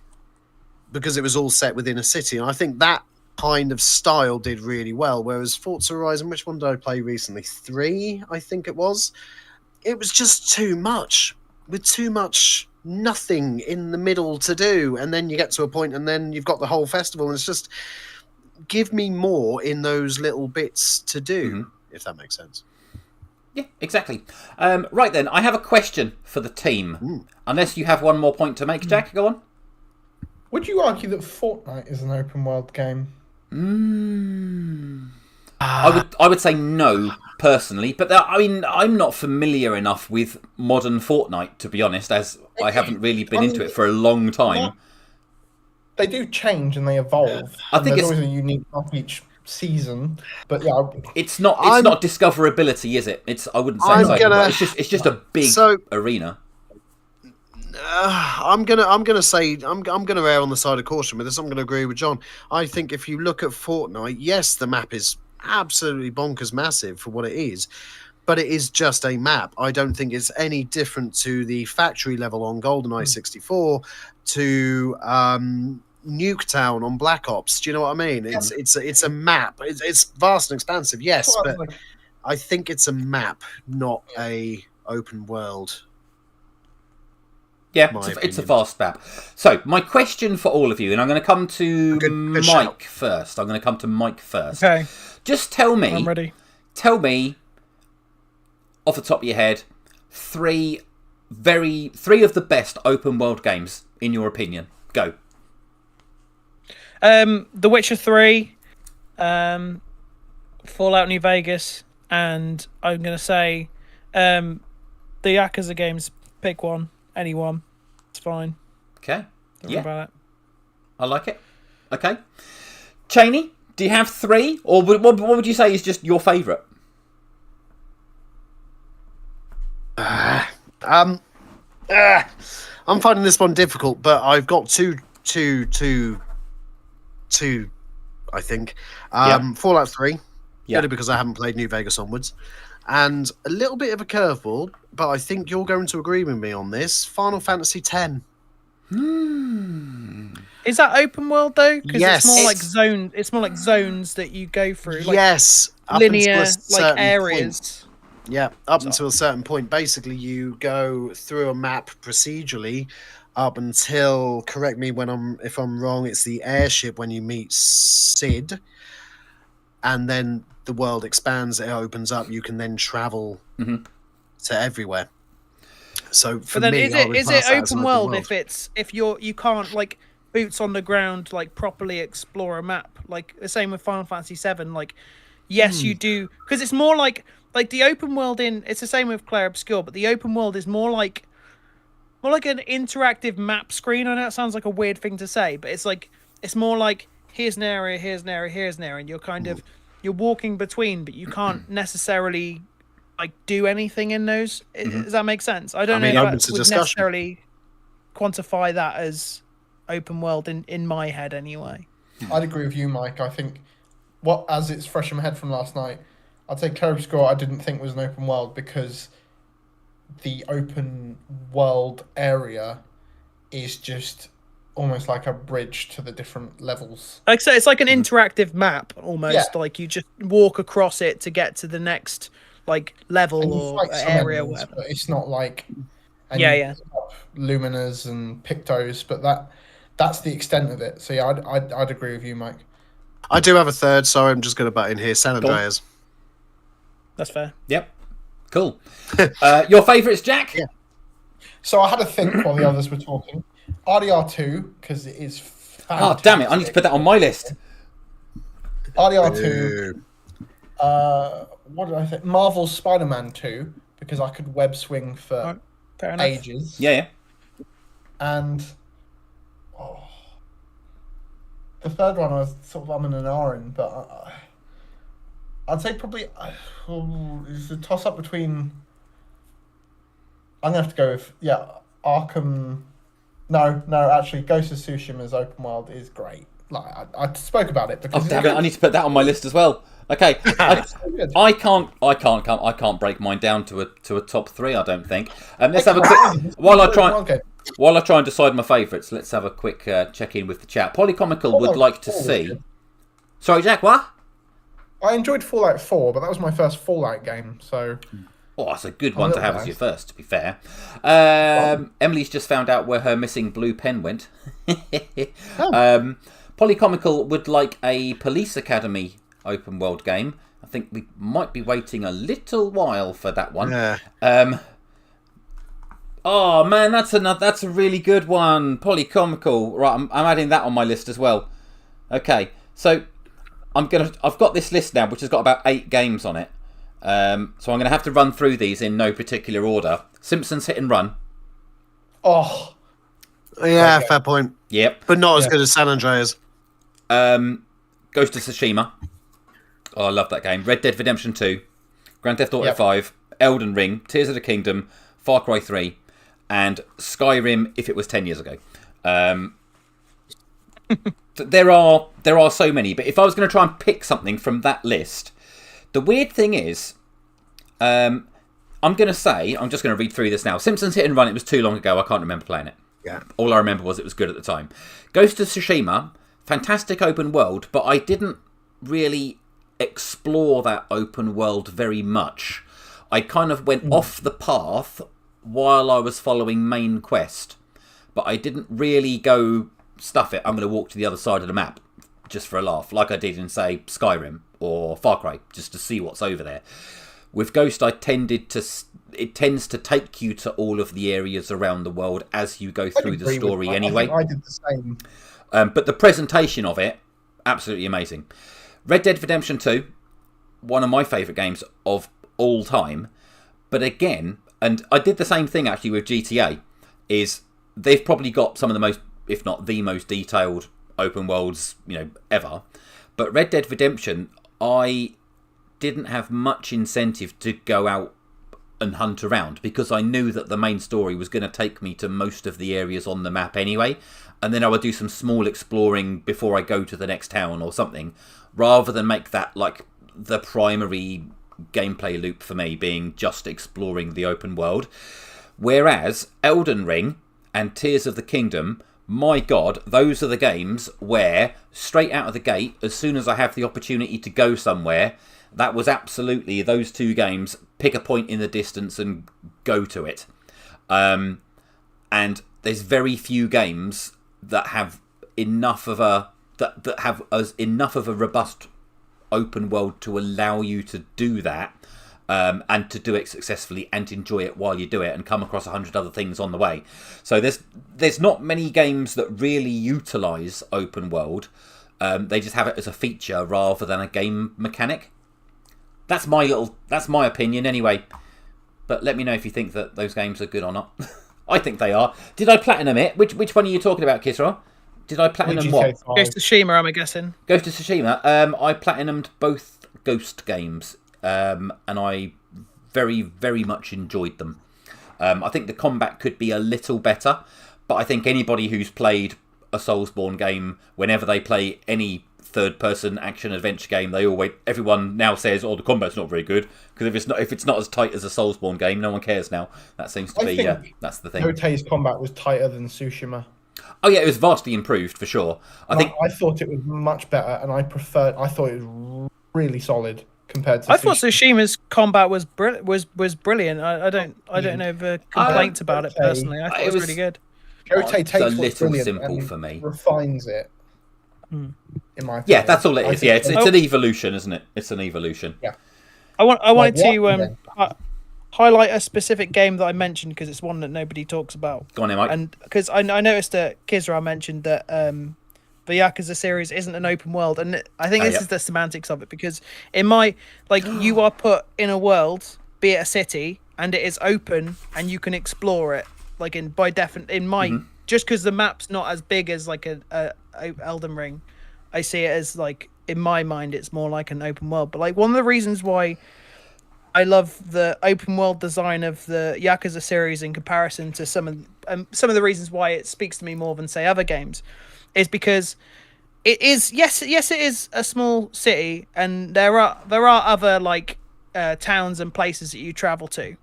because it was all set within a city. And I think that kind of style did really well, whereas Forza Horizon, which one did I play recently? 3, I think it was. It was just too much, with too much nothing in the middle to do, and then you get to a point and then you've got the whole festival, and it's just, give me more in those little bits to do, if that makes sense. Yeah, exactly. Right then, I have a question for the team. Unless you have one more point to make, Jack, go on. Would you argue that Fortnite is an open world game? I would say no, personally, but I mean, I'm not familiar enough with modern Fortnite, to be honest, as I haven't really been into it for a long time. They do change and they evolve. I think there's it's always a unique of each season, but yeah, it's not discoverability, is it? I wouldn't say so, but it's just a big arena. I'm gonna err on the side of caution with this. I'm gonna agree with John. I think if you look at Fortnite, yes, the map is absolutely bonkers massive for what it is, but it is just a map. I don't think it's any different to the factory level on GoldenEye 64, to Nuketown on Black Ops. Do you know what I mean? It's a map. It's vast and expansive, yes, but I think it's a map, not a open world. Yeah, it's a vast map. So, my question for all of you, and I'm going to come to Mike first. Okay. Just tell me. I'm ready. Tell me, off the top of your head, three of the best open world games in your opinion. Go. The Witcher 3, Fallout New Vegas, and I'm going to say the Yakuza games. Pick one. Anyone. It's fine. Okay. Don't worry about it. I like it. Okay. Cheney, do you have 3? Or what would you say is just your favourite? I'm finding this one difficult, but I've got two, I think. Fallout 3, purely because I haven't played New Vegas onwards. And a little bit of a curveball, but I think you're going to agree with me on this. Final Fantasy X. Is that open world though? Because Yes. it's more like zone. It's more like zones that you go through. Like Yes, up linear until a like certain areas. point. Yeah, up until a certain point. Basically, you go through a map procedurally up until, correct me if I'm wrong, it's the airship when you meet Sid, and then the world expands, it opens up, you can then travel to everywhere. So for But then me, is it open world if you can't like boots on the ground like properly explore a map, like the same with Final Fantasy 7? Like yes you do, because it's more like the open world it's the same with Clair Obscur, but the open world is more like an interactive map screen. I know it sounds like a weird thing to say, but it's more like here's an area, here's an area, here's an area, and you're kind of you're walking between, but you can't necessarily like do anything in those. Does that make sense? I don't know if that would necessarily quantify that as open world in my head anyway. I'd agree with you, Mike. I think as it's fresh in my head from last night, I'd say Clair Obscur I didn't think was an open world because the open world area is just almost like a bridge to the different levels. Like so, it's like an interactive map almost. Yeah. Like you just walk across it to get to the next like level or area. Enemies, but it's not like Luminas and Pictos, but that's the extent of it. So yeah, I'd agree with you, Mike. I do have a third, so I'm just going to butt in here. San Andreas. That's fair. Yep. Cool. Your favourites, Jack? Yeah. So I had to think while the others were talking. RDR2, because it is fantastic. Oh, damn it. I need to put that on my list. RDR2. What did I think? Marvel's Spider-Man 2, because I could web swing for ages. Yeah. And the third one I was sort of umming and ahhing, but I'd say probably it's a toss-up between... I'm going to have to go with, Arkham... No, actually, Ghost of Tsushima's open world is great. Like I spoke about it because damn it! I need to put that on my list as well. Okay, I can't break mine down to a top 3. I don't think. Let's have a quick while I try and decide my favourites. Let's have a quick check in with the chat. Polycomical would like to see. Sorry, Jack. What? I enjoyed Fallout 4, but that was my first Fallout game, so. Oh, that's a good one to have as your first, to be fair. Emily's just found out where her missing blue pen went. Polycomical would like a Police Academy open world game. I think we might be waiting a little while for that one. Yeah. Oh man, that's a really good one. Polycomical. Right, I'm adding that on my list as well. Okay, so I've got this list now, which has got about 8 games on it. So I'm going to have to run through these in no particular order. Simpsons Hit and Run. Oh. Yeah, okay. Fair point. Yep. But not as good as San Andreas. Ghost of Tsushima. Oh, I love that game. Red Dead Redemption 2. Grand Theft Auto 5. Elden Ring. Tears of the Kingdom. Far Cry 3. And Skyrim if it was 10 years ago. There are so many. But if I was going to try and pick something from that list... The weird thing is, I'm just going to read through this now. Simpsons Hit and Run, it was too long ago. I can't remember playing it. Yeah. All I remember was it was good at the time. Ghost of Tsushima, fantastic open world, but I didn't really explore that open world very much. I kind of went off the path while I was following main quest, but I didn't really go, stuff it, I'm going to walk to the other side of the map just for a laugh, like I did in, say, Skyrim or Far Cry, just to see what's over there. With Ghost, it tends to take you to all of the areas around the world as you go through the story anyway. I did the same. But the presentation of it, absolutely amazing. Red Dead Redemption 2, one of my favourite games of all time. But again, and I did the same thing actually with GTA, is they've probably got some of the most, if not the most detailed open worlds, ever. But Red Dead Redemption, I didn't have much incentive to go out and hunt around because I knew that the main story was going to take me to most of the areas on the map anyway, and then I would do some small exploring before I go to the next town or something, rather than make that like the primary gameplay loop for me, being just exploring the open world. Whereas Elden Ring and Tears of the Kingdom, my God, those are the games where straight out of the gate, as soon as I have the opportunity to go somewhere, that was absolutely those two games. Pick a point in the distance and go to it. And there's very few games that have enough of a enough of a robust open world to allow you to do that, and to do it successfully and enjoy it while you do it and come across 100 other things on the way. So there's not many games that really utilise open world. They just have it as a feature rather than a game mechanic. That's my opinion anyway. But let me know if you think that those games are good or not. I think they are. Did I platinum it? Which one are you talking about, Kisra? Did I platinum what? Ghost of Tsushima, I'm guessing. Ghost of Tsushima. I platinumed both Ghost games, and I very, very much enjoyed them. I think the combat could be a little better, but I think anybody who's played a Soulsborne game, whenever they play any third-person action-adventure game, everyone now says, "Oh, the combat's not very good," because if it's not as tight as a Soulsborne game, no one cares now. That seems to be that's the thing. Kotei's combat was tighter than Tsushima. Oh yeah, it was vastly improved for sure. I thought it was much better, and I thought it was really solid compared to. I thought Tsushima's combat was brilliant. I don't know of complaints about it personally. I thought it was really good. Kotei takes a what's little brilliant simple and for me. refines it. In my opinion. Yeah, that's all it is. Yeah, it's an evolution, isn't it? It's an evolution. Yeah. I wanted to highlight a specific game that I mentioned because it's one that nobody talks about. Go on, Mike. And because I noticed that Kisra mentioned that the Yakuza series isn't an open world, and I think this is the semantics of it, because in my you are put in a world, be it a city, and it is open and you can explore it. Just because the map's not as big as like a Elden Ring, I see it as in my mind it's more like an open world. But one of the reasons why I love the open world design of the Yakuza series in comparison to some of the reasons why it speaks to me more than say other games is because it is yes it is a small city, and there are other towns and places that you travel to,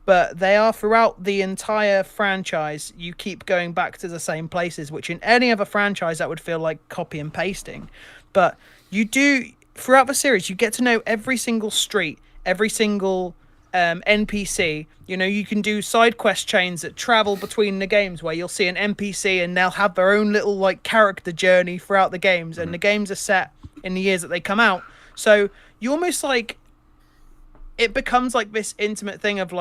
but they are throughout the entire franchise. You keep going back to the same places, which in any other franchise that would feel like copy and pasting, but you do throughout the series. You get to know every single street, every single NPC. You can do side quest chains that travel between the games where you'll see an NPC and they'll have their own little character journey throughout the games, and the games are set in the years that they come out. So you almost it becomes this intimate thing of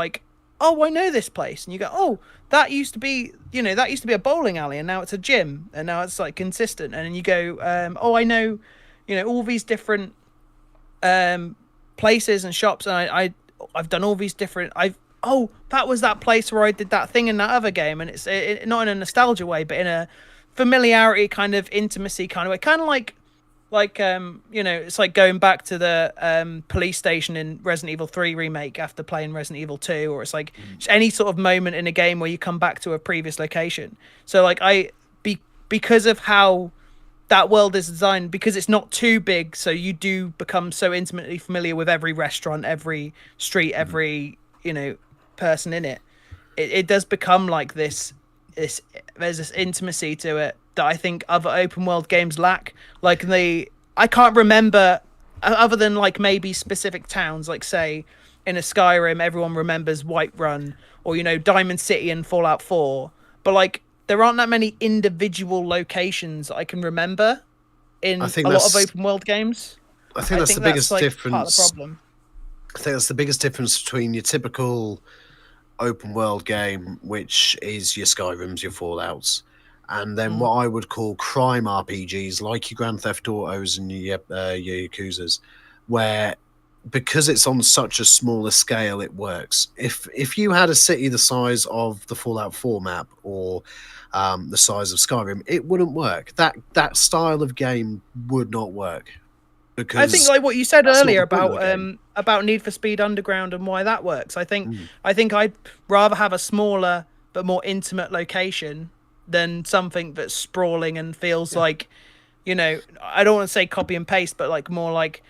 oh, I know this place, and you go, oh, that used to be a bowling alley, and now it's a gym, and now it's consistent, and then you go, oh, I know, all these different places and shops, and I've done all these different. That was that place where I did that thing in that other game, and it's not in a nostalgia way, but in a familiarity kind of intimacy kind of way, kind of it's like going back to the police station in Resident Evil 3 remake after playing Resident Evil 2, or it's just any sort of moment in a game where you come back to a previous location. So because of how that world is designed, because it's not too big, so you do become so intimately familiar with every restaurant, every street, every person in it. It does become this there's this intimacy to it that I think other open world games lack. I can't remember other than maybe specific towns, say in a Skyrim everyone remembers Whiterun, or Diamond City in Fallout 4, but there aren't that many individual locations I can remember in a lot of open world games. I think that's the biggest difference. Part of the problem. I think that's the biggest difference between your typical open world game, which is your Skyrims, your Fallouts, and then what I would call crime RPGs, like your Grand Theft Autos and your Yakuzas, where because it's on such a smaller scale, it works. If you had a city the size of the Fallout 4 map or the size of Skyrim, it wouldn't work. That style of game would not work. Because I think like what you said that's not earlier the point of the game. about Need for Speed Underground and why that works. I think I'd rather have a smaller but more intimate location than something that's sprawling and feels like, you know, I don't want to say copy and paste, but like more like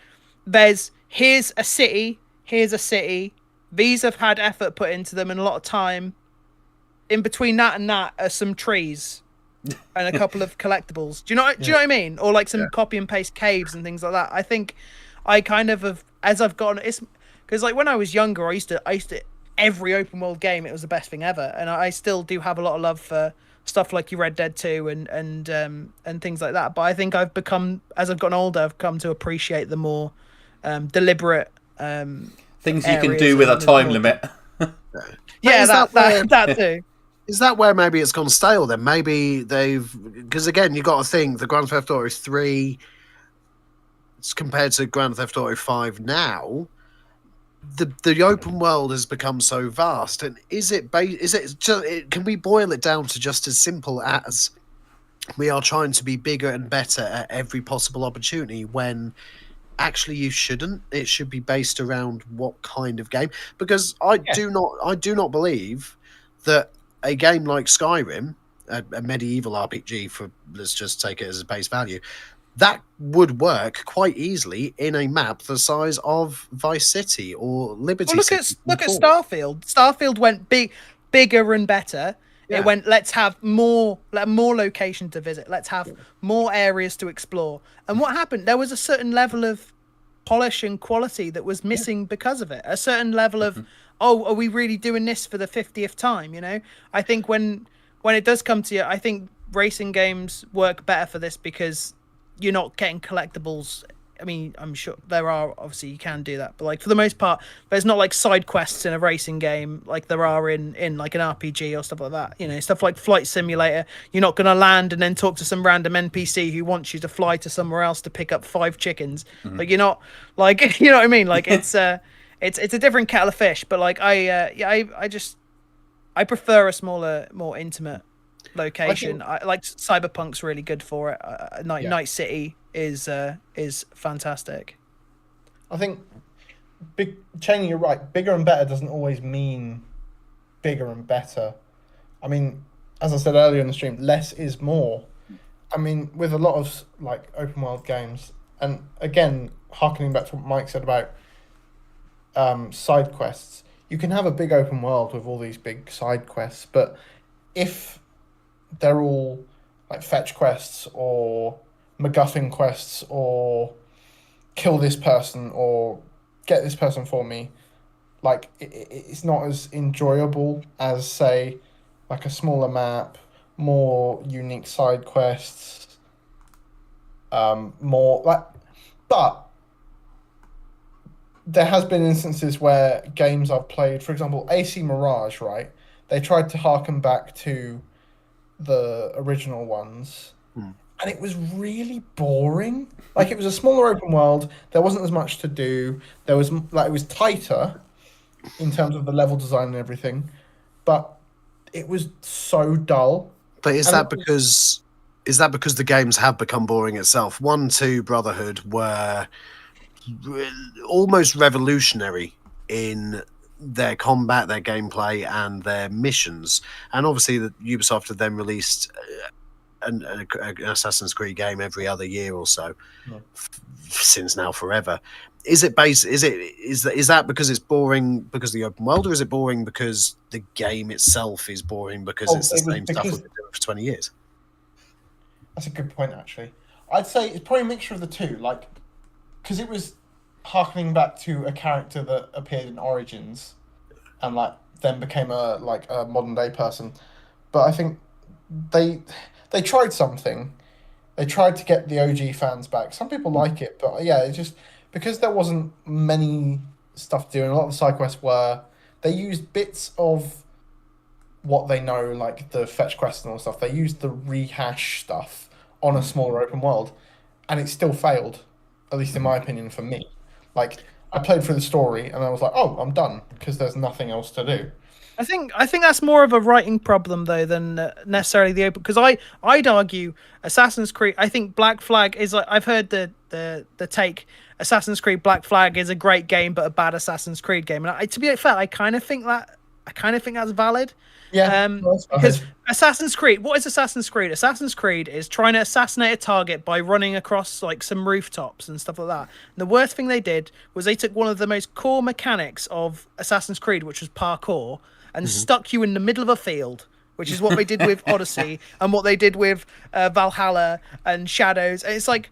here's a city, these have had effort put into them and a lot of time. In between that and that are some trees and a couple of collectibles. Do you know what I mean? Or like some copy and paste caves and things like that. I think I kind of have, as I've gotten, it's because like when I was younger, I used to every open world game, it was the best thing ever, and I still do have a lot of love for stuff like your Red Dead 2 and things like that. But I think I've become, as I've gotten older, I've come to appreciate the more deliberate things you can do with a time limit. Yeah, that too. Is that where maybe it's gone stale then? Maybe because again, you got to think the Grand Theft Auto 3 compared to Grand Theft Auto 5 now, the open world has become so vast. And can we boil it down to just as simple as we are trying to be bigger and better at every possible opportunity when actually you shouldn't? It should be based around what kind of game, because I do not believe that a game like Skyrim, a medieval RPG, let's just take it as a base value, that would work quite easily in a map the size of Vice City or Liberty City. Look at Starfield. Starfield went bigger and better. Yeah. It went, let's have more locations to visit. Let's have more areas to explore. And what happened? There was a certain level of polish and quality that was missing because of it. A certain level of, are we really doing this for the 50th time? You know, I think when it does come to you, I think racing games work better for this because you're not getting collectibles. I mean, I'm sure there are, obviously you can do that, but like for the most part, there's not like side quests in a racing game like there are in like an RPG or stuff like that. You know, stuff like Flight Simulator, you're not going to land and then talk to some random NPC who wants you to fly to somewhere else to pick up 5 chickens. Like you're not like, you know what I mean? Like it's a different kettle of fish, but like I prefer a smaller, more intimate location. I like Cyberpunk's really good for it. Night City is fantastic. I think Cheney, you're right. Bigger and better doesn't always mean bigger and better. I mean, as I said earlier in the stream, less is more. I mean, with a lot of like open world games, and again, harkening back to what Mike said about side quests, you can have a big open world with all these big side quests, but if they're all like fetch quests or MacGuffin quests or kill this person or get this person for me, like it's not as enjoyable as, say, like a smaller map, more unique side quests, more like. But there has been instances where games I've played, for example, AC Mirage, right? They tried to harken back to the original ones, and it was really boring. Like, it was a smaller open world. There wasn't as much to do. There was it was tighter in terms of the level design and everything, but it was so dull. But is that because the games have become boring itself? 1, 2, Brotherhood were almost revolutionary in their combat, their gameplay, and their missions. And obviously, Ubisoft have then released an Assassin's Creed game every other year or so, since now forever. Is it that because it's boring because of the open world, or is it boring because the game itself is boring because it's the same stuff we've been doing for 20 years? That's a good point, actually. I'd say it's probably a mixture of the two, like, because it was harkening back to a character that appeared in Origins and like then became a modern day person. But I think they tried something. They tried to get the OG fans back. Some people like it, but yeah, it's just because there wasn't many stuff to do, and a lot of the side quests were they used bits of what they know, like the fetch quests and all stuff. They used the rehash stuff on a smaller open world, and it still failed, at least in my opinion, for me. Like, I played through the story and I was like, oh, I'm done, because there's nothing else to do. I think that's more of a writing problem though than necessarily the open. Because I'd argue Assassin's Creed. I think Black Flag is like, I've heard the take. Assassin's Creed Black Flag is a great game, but a bad Assassin's Creed game. And to be fair, I kind of think that's valid. Yeah. Because Assassin's Creed, what is Assassin's Creed? Assassin's Creed is trying to assassinate a target by running across like some rooftops and stuff like that. And the worst thing they did was they took one of the most core mechanics of Assassin's Creed, which was parkour, and stuck you in the middle of a field, which is what they did with Odyssey and what they did with Valhalla and Shadows. And it's like,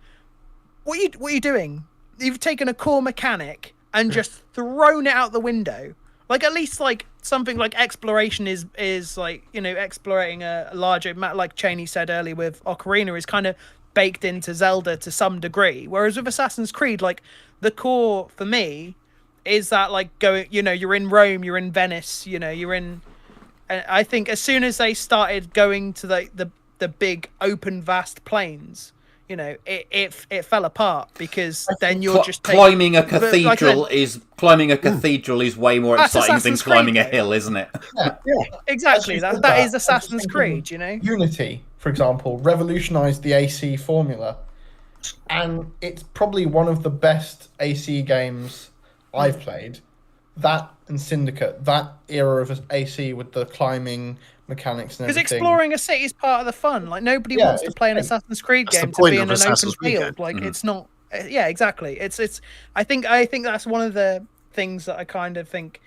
what are you doing? You've taken a core mechanic and just thrown it out the window. Like, at least like something like exploration is like, you know, exploring a larger map, like Cheney said earlier with Ocarina, is kind of baked into Zelda to some degree. Whereas with Assassin's Creed, like, the core for me is that, like, going, you know, you're in Rome, you're in Venice, you know, you're in. And I think as soon as they started going to the big open vast plains, you know, it fell apart, because then you're just climbing a cathedral is way more exciting than climbing a hill, isn't it? Yeah, exactly. That is Assassin's Creed, you know. Unity, for example, revolutionized the AC formula, and it's probably one of the best AC games I've played. That and Syndicate, that era of AC with the climbing mechanics and everything. Because exploring a city is part of the fun. Like, nobody wants to play an Assassin's Creed game to be in an open field. Like, it's not. Yeah, exactly. It's. I think that's one of the things that I kind of think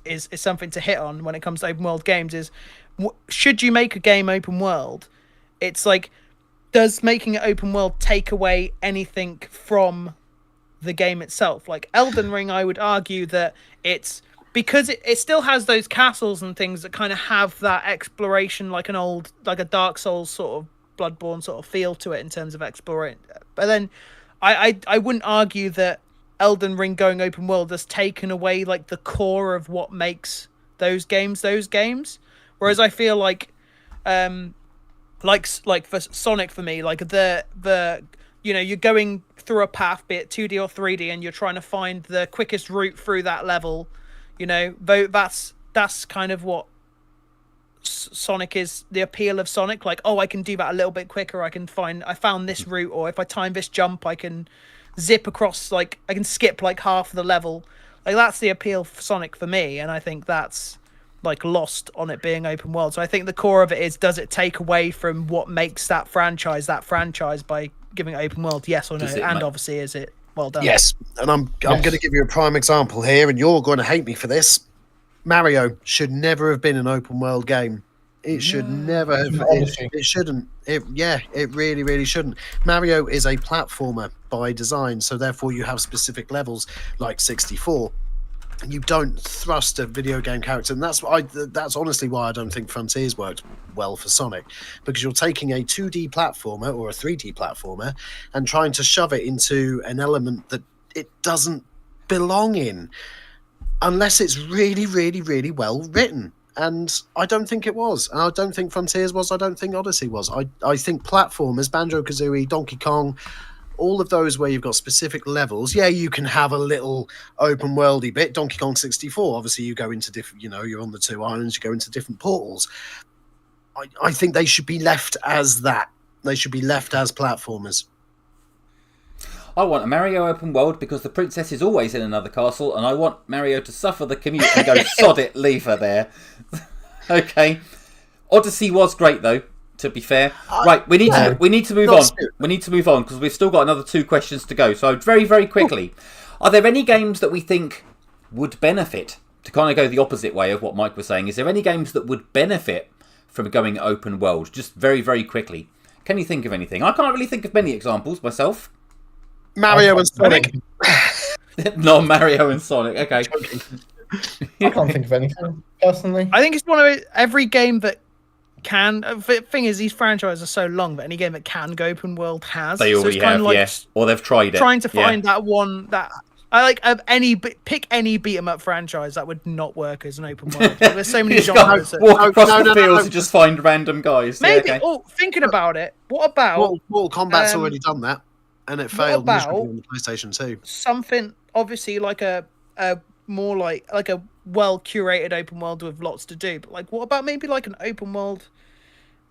is something to hit on when it comes to open world games. Is should you make a game open world? It's like, does making it open world take away anything from the game itself? Like Elden Ring, I would argue that it's because it still has those castles and things that kind of have that exploration, like a Dark Souls sort of Bloodborne sort of feel to it in terms of exploring. But then I wouldn't argue that Elden Ring going open world has taken away like the core of what makes those games. Whereas I feel like for Sonic, for me, like the you know, you're going through a path, be it 2D or 3D, and you're trying to find the quickest route through that level. You know, that's kind of what Sonic is, the appeal of Sonic. Like, oh, I can do that a little bit quicker. I found this route, or if I time this jump, I can zip across, like, I can skip like half the level. Like, that's the appeal for Sonic for me, and I think that's like lost on it being open world. So I think the core of it is, does it take away from what makes that franchise by giving it open world? Yes or no? And obviously, is it well done? Yes. And I'm going to give you a prime example here, and you're going to hate me for this. Mario should never have been an open world game. It should never have. It shouldn't. It really, really shouldn't. Mario is a platformer by design, so therefore you have specific levels like 64. You don't thrust a video game character, and that's honestly why I don't think Frontiers worked well for Sonic, because you're taking a 2D platformer or a 3D platformer and trying to shove it into an element that it doesn't belong in, unless it's really, really, really well written. And I don't think it was. And I don't think Frontiers was. I don't think Odyssey was. I think platformers, Banjo-Kazooie, Donkey Kong, all of those where you've got specific levels, yeah, you can have a little open worldy bit. Donkey Kong 64, obviously you go into different, you know, you're on the two islands, you go into different portals. I think they should be left as that. They should be left as platformers. I want a Mario open world because the princess is always in another castle, and I want Mario to suffer the commute and go, sod it, leave her there. Okay. Odyssey was great, though, to be fair. Right, we need to move on. We need to move on because we've still got another 2 questions to go. So very, very quickly, are there any games that we think would benefit, to kind of go the opposite way of what Mike was saying, is there any games that would benefit from going open world? Just very, very quickly. Can you think of anything? I can't really think of many examples myself. Mario and Sonic. No, Mario and Sonic. Okay. I can't think of anything, personally. I think it's one of every game that can. The thing is, these franchises are so long that any game that can go open world has. They already have, or they've tried it. Trying to find that one that. I like pick any beat 'em up franchise that would not work as an open world. There's so many You just gotta genres. walk across the fields and just find random guys. Maybe. Yeah, okay. Oh, thinking about it, what about Mortal Kombat's already done that, and it failed miserably about on the PlayStation 2. something obviously like a more like a well curated open world with lots to do? But like, what about maybe like an open world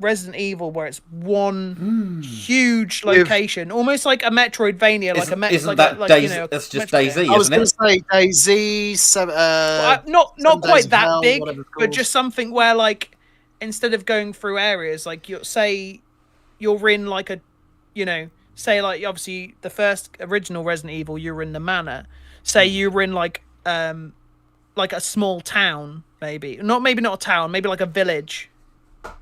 Resident Evil where it's one huge location, almost like a Metroidvania, Isn't like that like, Daisy? you know, That's just Metroidvania. Daisy, I was isn't going it? to say Daisy, Not Seven quite Days of that Hell, big, whatever it's but called. just something where like instead of going through areas, like you're in like a, you know, say like obviously the first original Resident Evil, you were in the manor. Say you were in like a small town, maybe not a town, maybe like a village.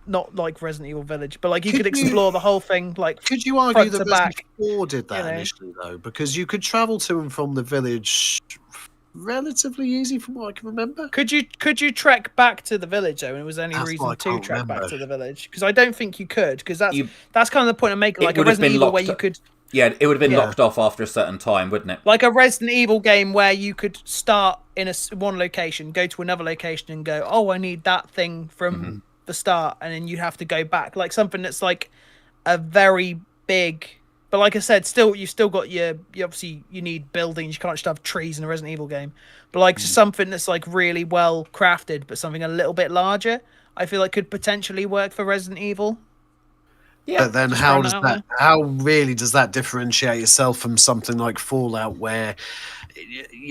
Not like Resident Evil Village, but like you could explore the whole thing. Like, could you argue front that to Resident back, 4 did that initially though? Because you could travel to and from the village relatively easy, from what I can remember. Could you trek back to the village though? And it was any That's reason what I to can't trek back remember. to the village? Because I don't think you could. Because You- that's kind of the point of making It like a would have Resident been Evil where locked you up. could. Yeah, it would have been Yeah. locked off after a certain time, wouldn't it? Like a Resident Evil game where you could start in one location, go to another location, and go, "Oh, I need that thing from the start," and then you have to go back. Like something that's like a very big. But like I said, you've still got you obviously you need buildings. You can't just have trees in a Resident Evil game. But like something that's like really well crafted, but something a little bit larger, I feel like could potentially work for Resident Evil. Yeah. But then Just how throwing does it out that? How really does that differentiate itself from something like Fallout, where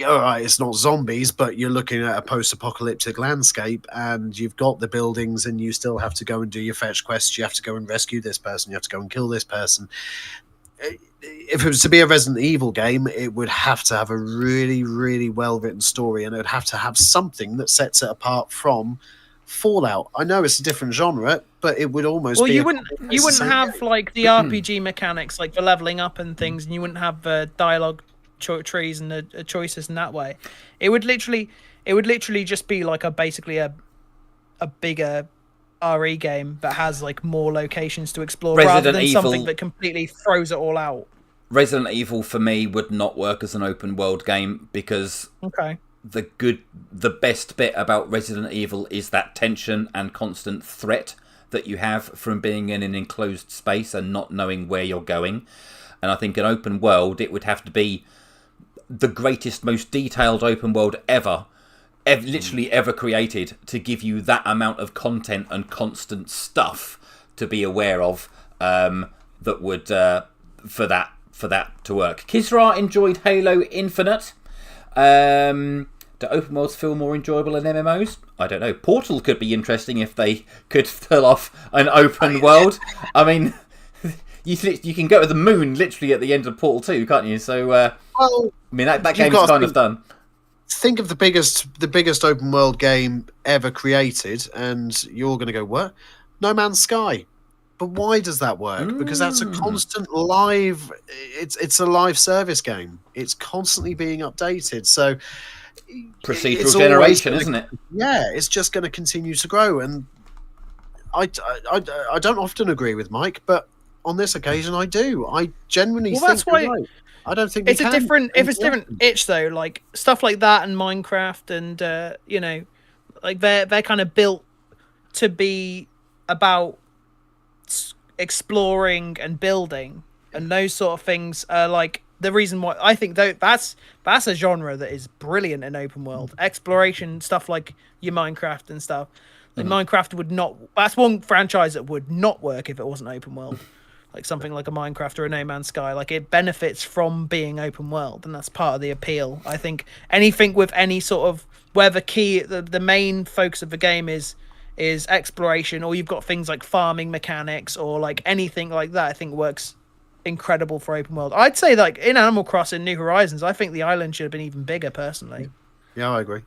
all right, it's not zombies, but you're looking at a post-apocalyptic landscape, and you've got the buildings, and you still have to go and do your fetch quests. You have to go and rescue this person. You have to go and kill this person. If it was to be a Resident Evil game, it would have to have a really, really well-written story, and it would have to have something that sets it apart from Fallout. I know it's a different genre, but it would almost Well, be you a wouldn't copy paste the same have game. like the RPG mechanics, like the leveling up and things, and you wouldn't have dialogue trees and the choices in that way. It would literally just be like basically a bigger RE game that has like more locations to explore rather Resident than Evil- something that completely throws it all out. Resident Evil for me would not work as an open world game because Okay. the best bit about Resident Evil is that tension and constant threat that you have from being in an enclosed space and not knowing where you're going. And I think an open world, it would have to be the greatest, most detailed open world literally ever created, to give you that amount of content and constant stuff to be aware of, that would for that to work. Kisra enjoyed Halo Infinite. Do open worlds feel more enjoyable than MMOs? I don't know. Portal could be interesting if they could pull off an open world. I mean, you can go to the moon literally at the end of Portal 2, can't you? So, Well, I mean, that you've game's got to kind of done. think of the biggest open world game ever created, and you're going to go, what? No Man's Sky. But why does that work? Because that's a constant live. It's a live service game. It's constantly being updated. So Procedural it's generation, always isn't it? Yeah, it's just going to continue to grow. And I don't often agree with Mike, but on this occasion, I do. I genuinely think that's why you're right. I don't think It's a different itch though, like stuff like that and Minecraft and you know, like they're kind of built to be about exploring and building, and those sort of things are like the reason why I think that's a genre that is brilliant in open world exploration stuff, like your Minecraft and stuff. Like Minecraft would not. That's one franchise that would not work if it wasn't open world. Like something like a Minecraft or a No Man's Sky, like it benefits from being open world, and that's part of the appeal. I think anything with any sort of where the main focus of the game is exploration, or you've got things like farming mechanics or like anything like that, I think works incredible for open world. I'd say like in Animal Crossing New Horizons, I think the island should have been even bigger personally. Yeah, I agree.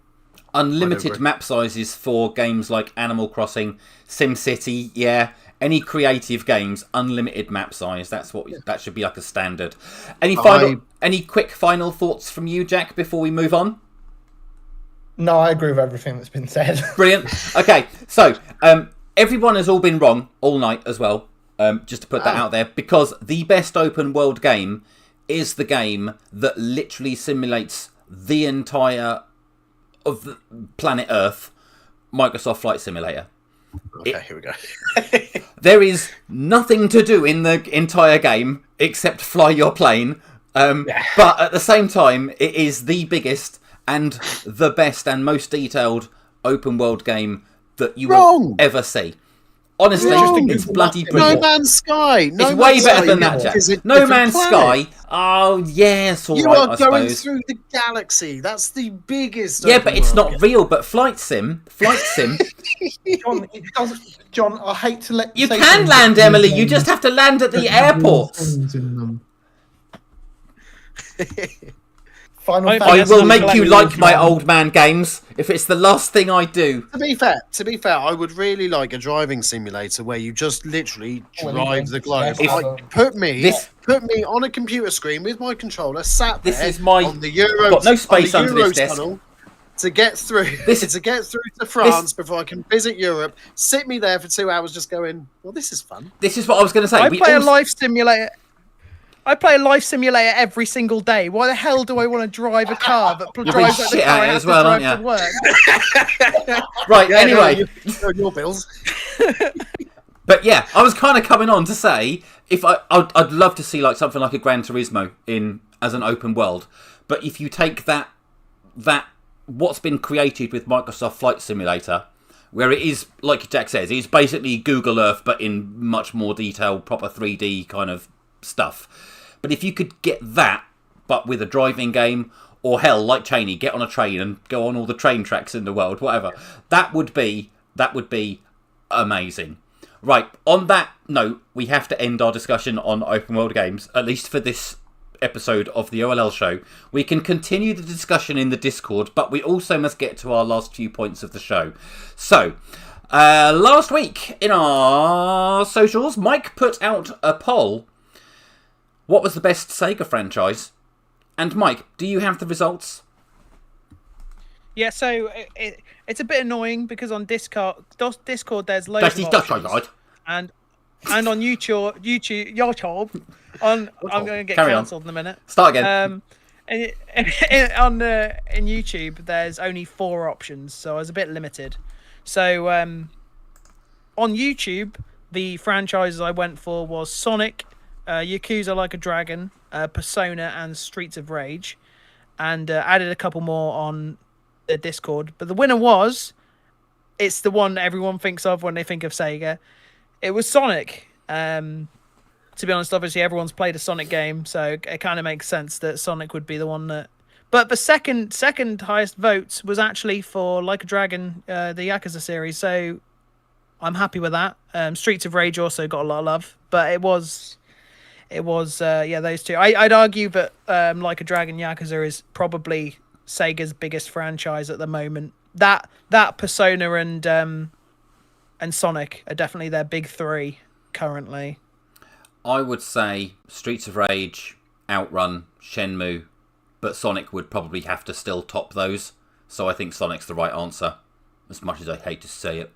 Unlimited map sizes for games like Animal Crossing, SimCity, yeah. Any creative games, unlimited map size. That should be like a standard. Any quick final thoughts from you, Jack, before we move on? No, I agree with everything that's been said. Brilliant. Okay, so everyone has all been wrong all night as well. Just to put that out there, because the best open world game is the game that literally simulates the entire of the planet Earth Microsoft Flight Simulator. Okay, here we go. There is nothing to do in the entire game except fly your plane. But at the same time, it is the biggest and the best and most detailed open world game that you will ever see. Honestly, it's bloody brilliant. No Man's Sky. It's way better than that, Jack. No Man's Sky. Oh, yes, all right, I suppose. You are going through the galaxy. That's the biggest. Yeah, but it's not real. But Flight Sim. John, I hate to let you can land, Emily. You just have to land at the airports. I will make you like my old man games if it's the last thing I do. To be fair, I would really like a driving simulator where you just literally drive the globe. Put me on a computer screen with my controller, sat there on the Euro. I've got no space under this desk. To get through to France before I can visit Europe. Sit me there for 2 hours, just going. Well, this is fun. This is what I was going to say. I play a life simulator. I play a life simulator every single day. Why the hell do I want to drive a car that drives like the car I have to drive to work? Right, anyway. Your bills. But yeah, I was kind of coming on to say, I'd love to see like something like a Gran Turismo as an open world. But if you take that what's been created with Microsoft Flight Simulator, where it is, like Jack says, it's basically Google Earth, but in much more detail, proper 3D kind of stuff. But if you could get that, but with a driving game, or hell, like Cheney, get on a train and go on all the train tracks in the world, whatever, that would be amazing. Right, on that note, we have to end our discussion on open world games, at least for this episode of the OLL show. We can continue the discussion in the Discord, but we also must get to our last few points of the show. So, last week in our socials, Mike put out a poll. What was the best Sega franchise? And Mike, do you have the results? Yeah, so it's a bit annoying because on Discord there's loads of options. And on YouTube, I'm going to get cancelled in a minute. Start again. In YouTube, there's only 4 options, so I was a bit limited. So on YouTube, the franchises I went for was Sonic, Yakuza Like a Dragon, Persona, and Streets of Rage, and added a couple more on the Discord. But the winner it's the one everyone thinks of when they think of Sega. It was Sonic. To be honest, obviously everyone's played a Sonic game, so it kind of makes sense that Sonic would be the one that. But the second highest votes was actually for Like a Dragon, the Yakuza series. So I'm happy with that. Streets of Rage also got a lot of love, but it was those two. I'd argue that Like a Dragon Yakuza is probably Sega's biggest franchise at the moment. That Persona and Sonic are definitely their big 3 currently. I would say Streets of Rage, Outrun, Shenmue, but Sonic would probably have to still top those. So I think Sonic's the right answer, as much as I hate to say it.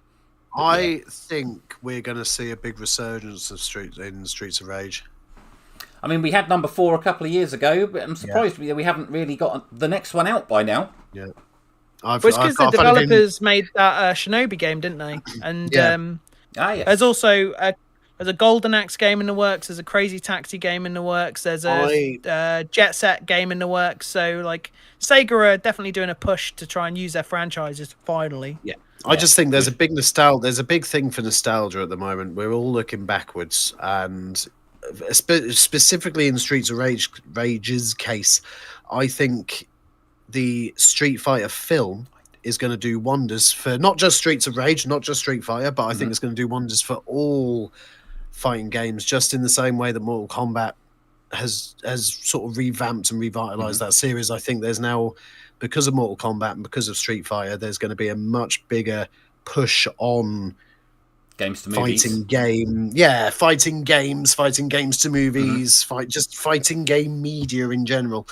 I think we're going to see a big resurgence of Streets of Rage. I mean, we had number 4 a couple of years ago, but I'm surprised we haven't really got the next one out by now. Yeah. It's because the developers made that Shinobi game, didn't they? And yes. There's also there's a Golden Axe game in the works. There's a Crazy Taxi game in the works. There's a Jet Set game in the works. So, like, Sega are definitely doing a push to try and use their franchises finally. Yeah. I just think there's a big nostalgia. There's a big thing for nostalgia at the moment. We're all looking backwards, and specifically in Streets of Rage's case, I think the Street Fighter film is going to do wonders for not just Streets of Rage, not just Street Fighter, but I think it's going to do wonders for all fighting games, just in the same way that Mortal Kombat has sort of revamped and revitalized that series. I think there's now, because of Mortal Kombat and because of Street Fighter, there's going to be a much bigger push on games to movies. Fighting games to movies, fighting game media in general.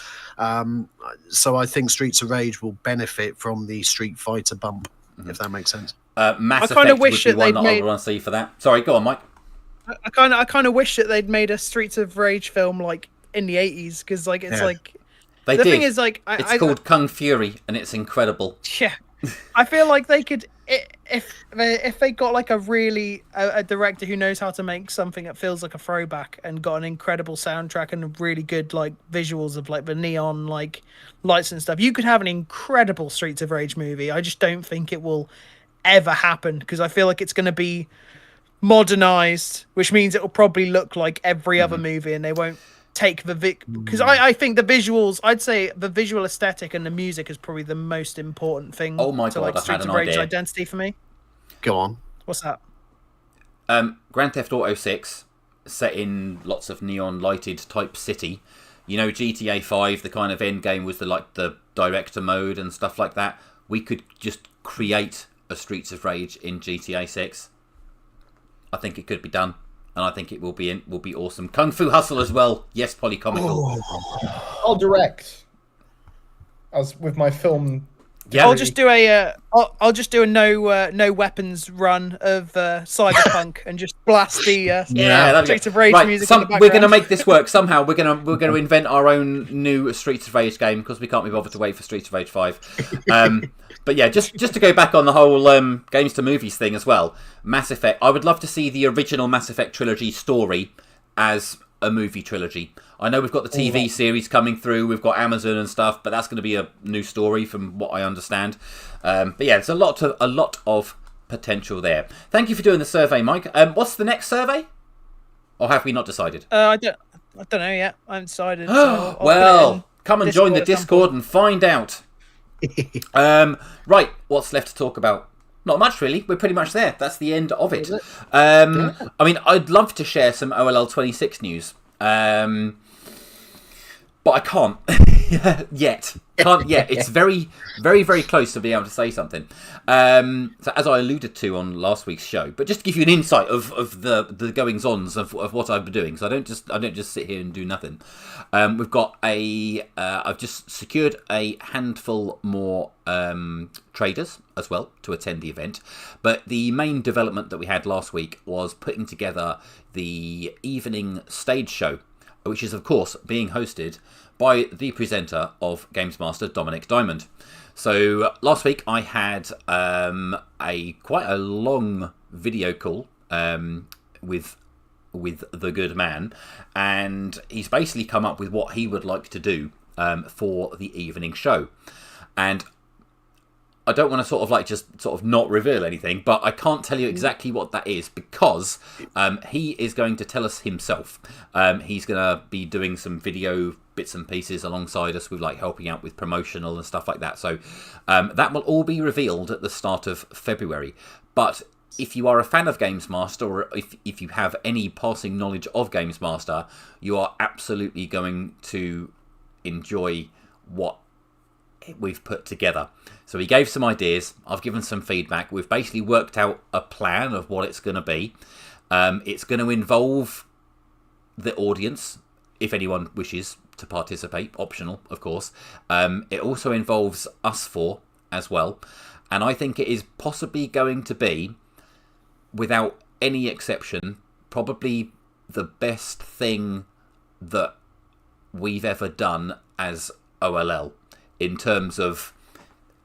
So I think Streets of Rage will benefit from the Street Fighter bump, if that makes sense. Mass Effect would be one that I would want to see for that. Sorry, go on, Mike. I kind of wish that they'd made a Streets of Rage film like in the 80s, because like it's like They the did. thing is, like, It's called Kung Fury, and it's incredible. Yeah, I feel like they could, if they got like a director who knows how to make something that feels like a throwback and got an incredible soundtrack and really good like visuals of like the neon like lights and stuff, you could have an incredible Streets of Rage movie. I just don't think it will ever happen because I feel like it's going to be modernized, which means it will probably look like every other movie, and they won't take the because I think the visuals, I'd say the visual aesthetic and the music is probably the most important thing Oh my to God, like I've Streets had of an Rage idea. identity for me. Go on. What's that? Grand Theft Auto 6, set in lots of neon lighted type city. You know, GTA 5, the kind of end game was the director mode and stuff like that. We could just create a Streets of Rage in GTA 6. I think it could be done, and I think it will be awesome. Kung Fu Hustle as well. Yes, polycomical. I'll direct. As with my film. Yeah. I'll just do a no weapons run of Cyberpunk and just blast the Streets of Rage music in the background. We're going to make this work somehow. We're going to invent our own new Streets of Rage game because we can't be bothered to wait for Streets of Rage 5. But yeah, just to go back on the whole games to movies thing as well. Mass Effect. I would love to see the original Mass Effect trilogy story as a movie trilogy. I know we've got the TV series coming through. We've got Amazon and stuff, but that's going to be a new story from what I understand. But yeah, there's a lot of potential there. Thank you for doing the survey, Mike. What's the next survey? Or have we not decided? I don't know yet. I haven't decided. So Well, come and join the Discord and find out. Right, what's left to talk about? Not much, really. We're pretty much there. That's the end of it. I mean, I'd love to share some OLL 26 news. But I can't yet. Can't yet. It's very, very, very close to being able to say something. So as I alluded to on last week's show, but just to give you an insight of the goings-ons of what I've been doing, so I don't just sit here and do nothing. We've got I've just secured a handful more traders as well to attend the event. But the main development that we had last week was putting together the evening stage show, which is, of course, being hosted by the presenter of Games Master, Dominic Diamond. So last week I had quite a long video call with the good man, and he's basically come up with what he would like to do for the evening show. And I don't want to just not reveal anything, but I can't tell you exactly what that is because he is going to tell us himself. He's going to be doing some video bits and pieces alongside us with helping out with promotional and stuff like that. So that will all be revealed at the start of February. But if you are a fan of Games Master, or if you have any passing knowledge of Games Master, you are absolutely going to enjoy what we've put together. So he gave some ideas, I've given some feedback, we've basically worked out a plan of what it's going to be. It's going to involve the audience, if anyone wishes to participate, optional of course. It also involves us four as well, and I think it is possibly going to be, without any exception, probably the best thing that we've ever done as OLL, in terms of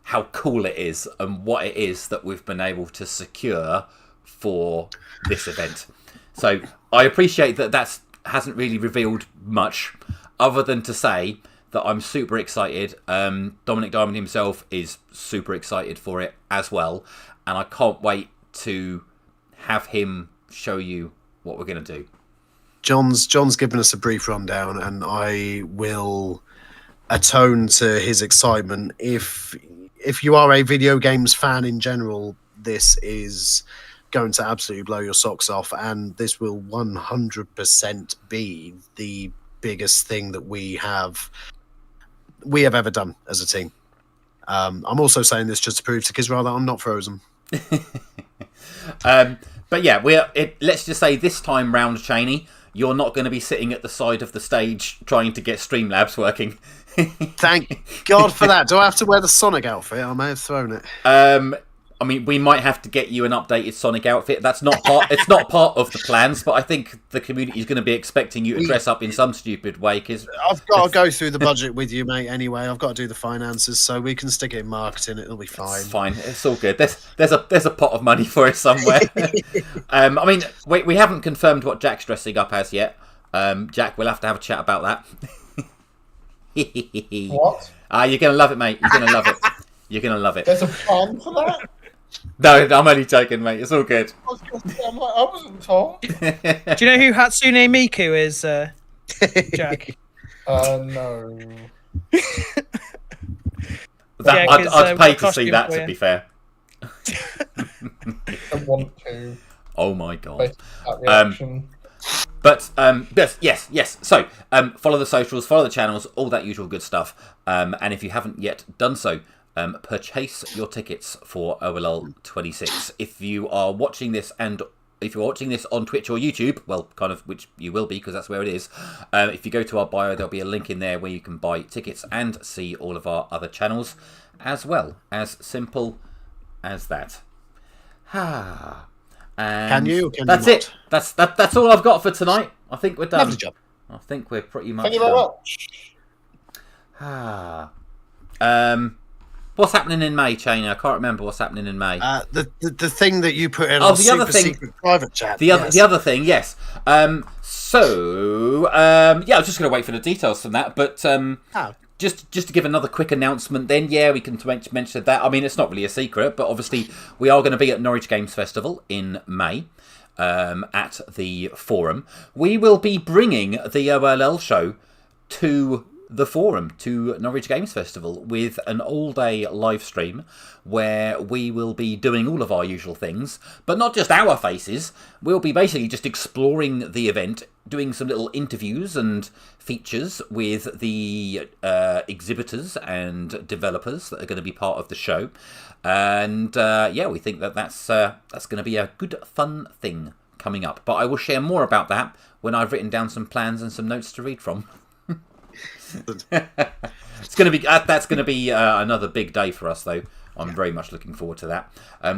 how cool it is and what it is that we've been able to secure for this event. So I appreciate that hasn't really revealed much, other than to say that I'm super excited. Dominic Diamond himself is super excited for it as well, and I can't wait to have him show you what we're going to do. John's given us a brief rundown, and I will atone to his excitement. If you are a video games fan in general, this is going to absolutely blow your socks off, and this will 100% be the biggest thing that we have ever done as a team. I'm also saying this just to prove to Kizra that I'm not frozen. But yeah, let's just say this time round, Cheney, you're not going to be sitting at the side of the stage trying to get Streamlabs working. Thank God for that. Do I have to wear the Sonic outfit? I may have thrown it. I mean, we might have to get you an updated Sonic outfit. That's not part. It's not part of the plans, but I think the community is going to be expecting you to dress up in some stupid way. Because I've got to go through the budget with you, mate. Anyway, I've got to do the finances, so we can stick it in marketing. It'll be fine. It's fine. It's all good. There's a pot of money for it somewhere. I mean, we haven't confirmed what Jack's dressing up as yet. Jack, we'll have to have a chat about that. What? You're gonna love it, mate. You're gonna love it. You're gonna love it. There's a plan for that? No, I'm only joking, mate. It's all good. I'm like, I wasn't told. Do you know who Hatsune Miku is, Jack? No. I'd pay to see that, to be fair. I want to. Oh my god. Based on that reaction. But yes. So follow the socials, follow the channels, all that usual good stuff. And if you haven't yet done so, purchase your tickets for OLL 26. If you are watching this and if you're watching this on Twitch or YouTube, well, kind of, which you will be because that's where it is. If you go to our bio, there'll be a link in there where you can buy tickets and see all of our other channels, as well. As simple as that. Can you? That's you it. That's all I've got for tonight. I think we're done. Lovely job. I think we're pretty much Thank you very done. much. What's happening in May, Chain? I can't remember what's happening in May. The thing that you put in Oh, our secret private chat. The other thing, yes. I was just going to wait for the details from that, but just to give another quick announcement then, we can mention that. I mean, it's not really a secret, but obviously we are going to be at Norwich Games Festival in May at the Forum. We will be bringing the OLL show to the Forum, to Norwich Games Festival, with an all-day live stream where we will be doing all of our usual things, but not just our faces. We'll be basically just exploring the event, doing some little interviews and features with the exhibitors and developers that are going to be part of the show. And we think that that's going to be a good, fun thing coming up. But I will share more about that when I've written down some plans and some notes to read from. It's going to be that's going to be another big day for us, though. I'm very much looking forward to that.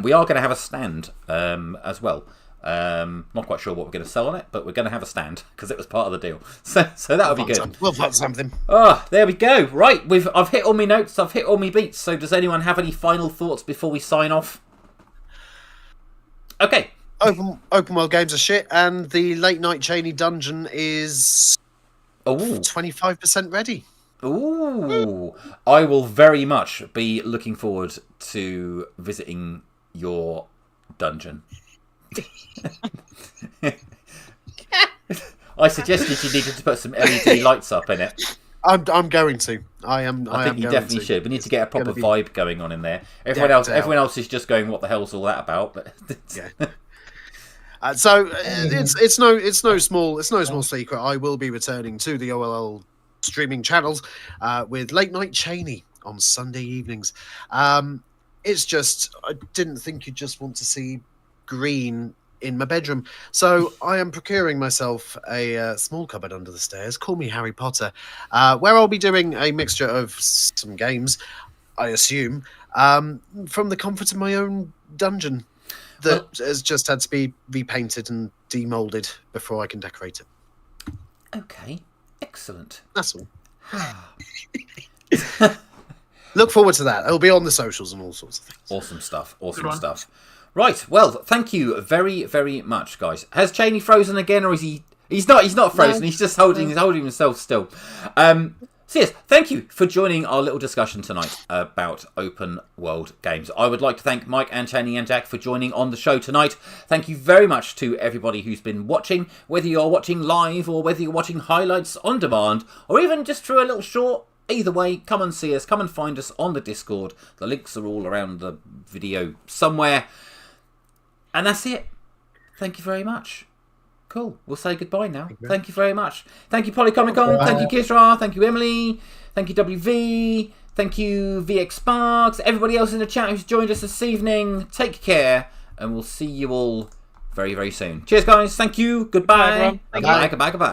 We are going to have a stand as well. Not quite sure what we're going to sell on it, but we're going to have a stand because it was part of the deal. So that'll be good. We'll find something. Oh, there we go. Right, I've hit all my notes. I've hit all my beats. So does anyone have any final thoughts before we sign off? Okay. Open world games are shit, and the late night Cheney dungeon is 25% ready. Ooh, I will very much be looking forward to visiting your dungeon. I suggested you needed to put some LED lights up in it. I'm going to. I think you definitely should. We need to get a proper vibe going on in there. Everyone else is just going, "What the hell's all that about?" But yeah. So it's no small secret. I will be returning to the OLL streaming channels with late night Cheney on Sunday evenings. It's just I didn't think you'd just want to see green in my bedroom, so I am procuring myself a small cupboard under the stairs. Call me Harry Potter, where I'll be doing a mixture of some games, I assume, from the comfort of my own dungeon. That has just had to be repainted and demolded before I can decorate it. Okay, excellent. That's all. Look forward to that. It'll be on the socials and all sorts of things. Awesome stuff. Right, well, thank you very, very much, guys. Has Cheney frozen again, or is he? He's not frozen. No. He's just holding himself still. So yes, thank you for joining our little discussion tonight about open world games. I would like to thank Mike and Cheney and Jack for joining on the show tonight. Thank you very much to everybody who's been watching, whether you're watching live or whether you're watching highlights on demand, or even just through a little short. Either way, come and see us, come and find us on the Discord. The links are all around the video somewhere. And that's it. Thank you very much. Cool. We'll say goodbye now. Thank you very much. Thank you, Polycomic-Con. Thank you, Kisra. Thank you, Emily. Thank you, WV. Thank you, VX Sparks. Everybody else in the chat who's joined us this evening. Take care, and we'll see you all very, very soon. Cheers, guys. Thank you. Goodbye. Bye, everyone. Goodbye.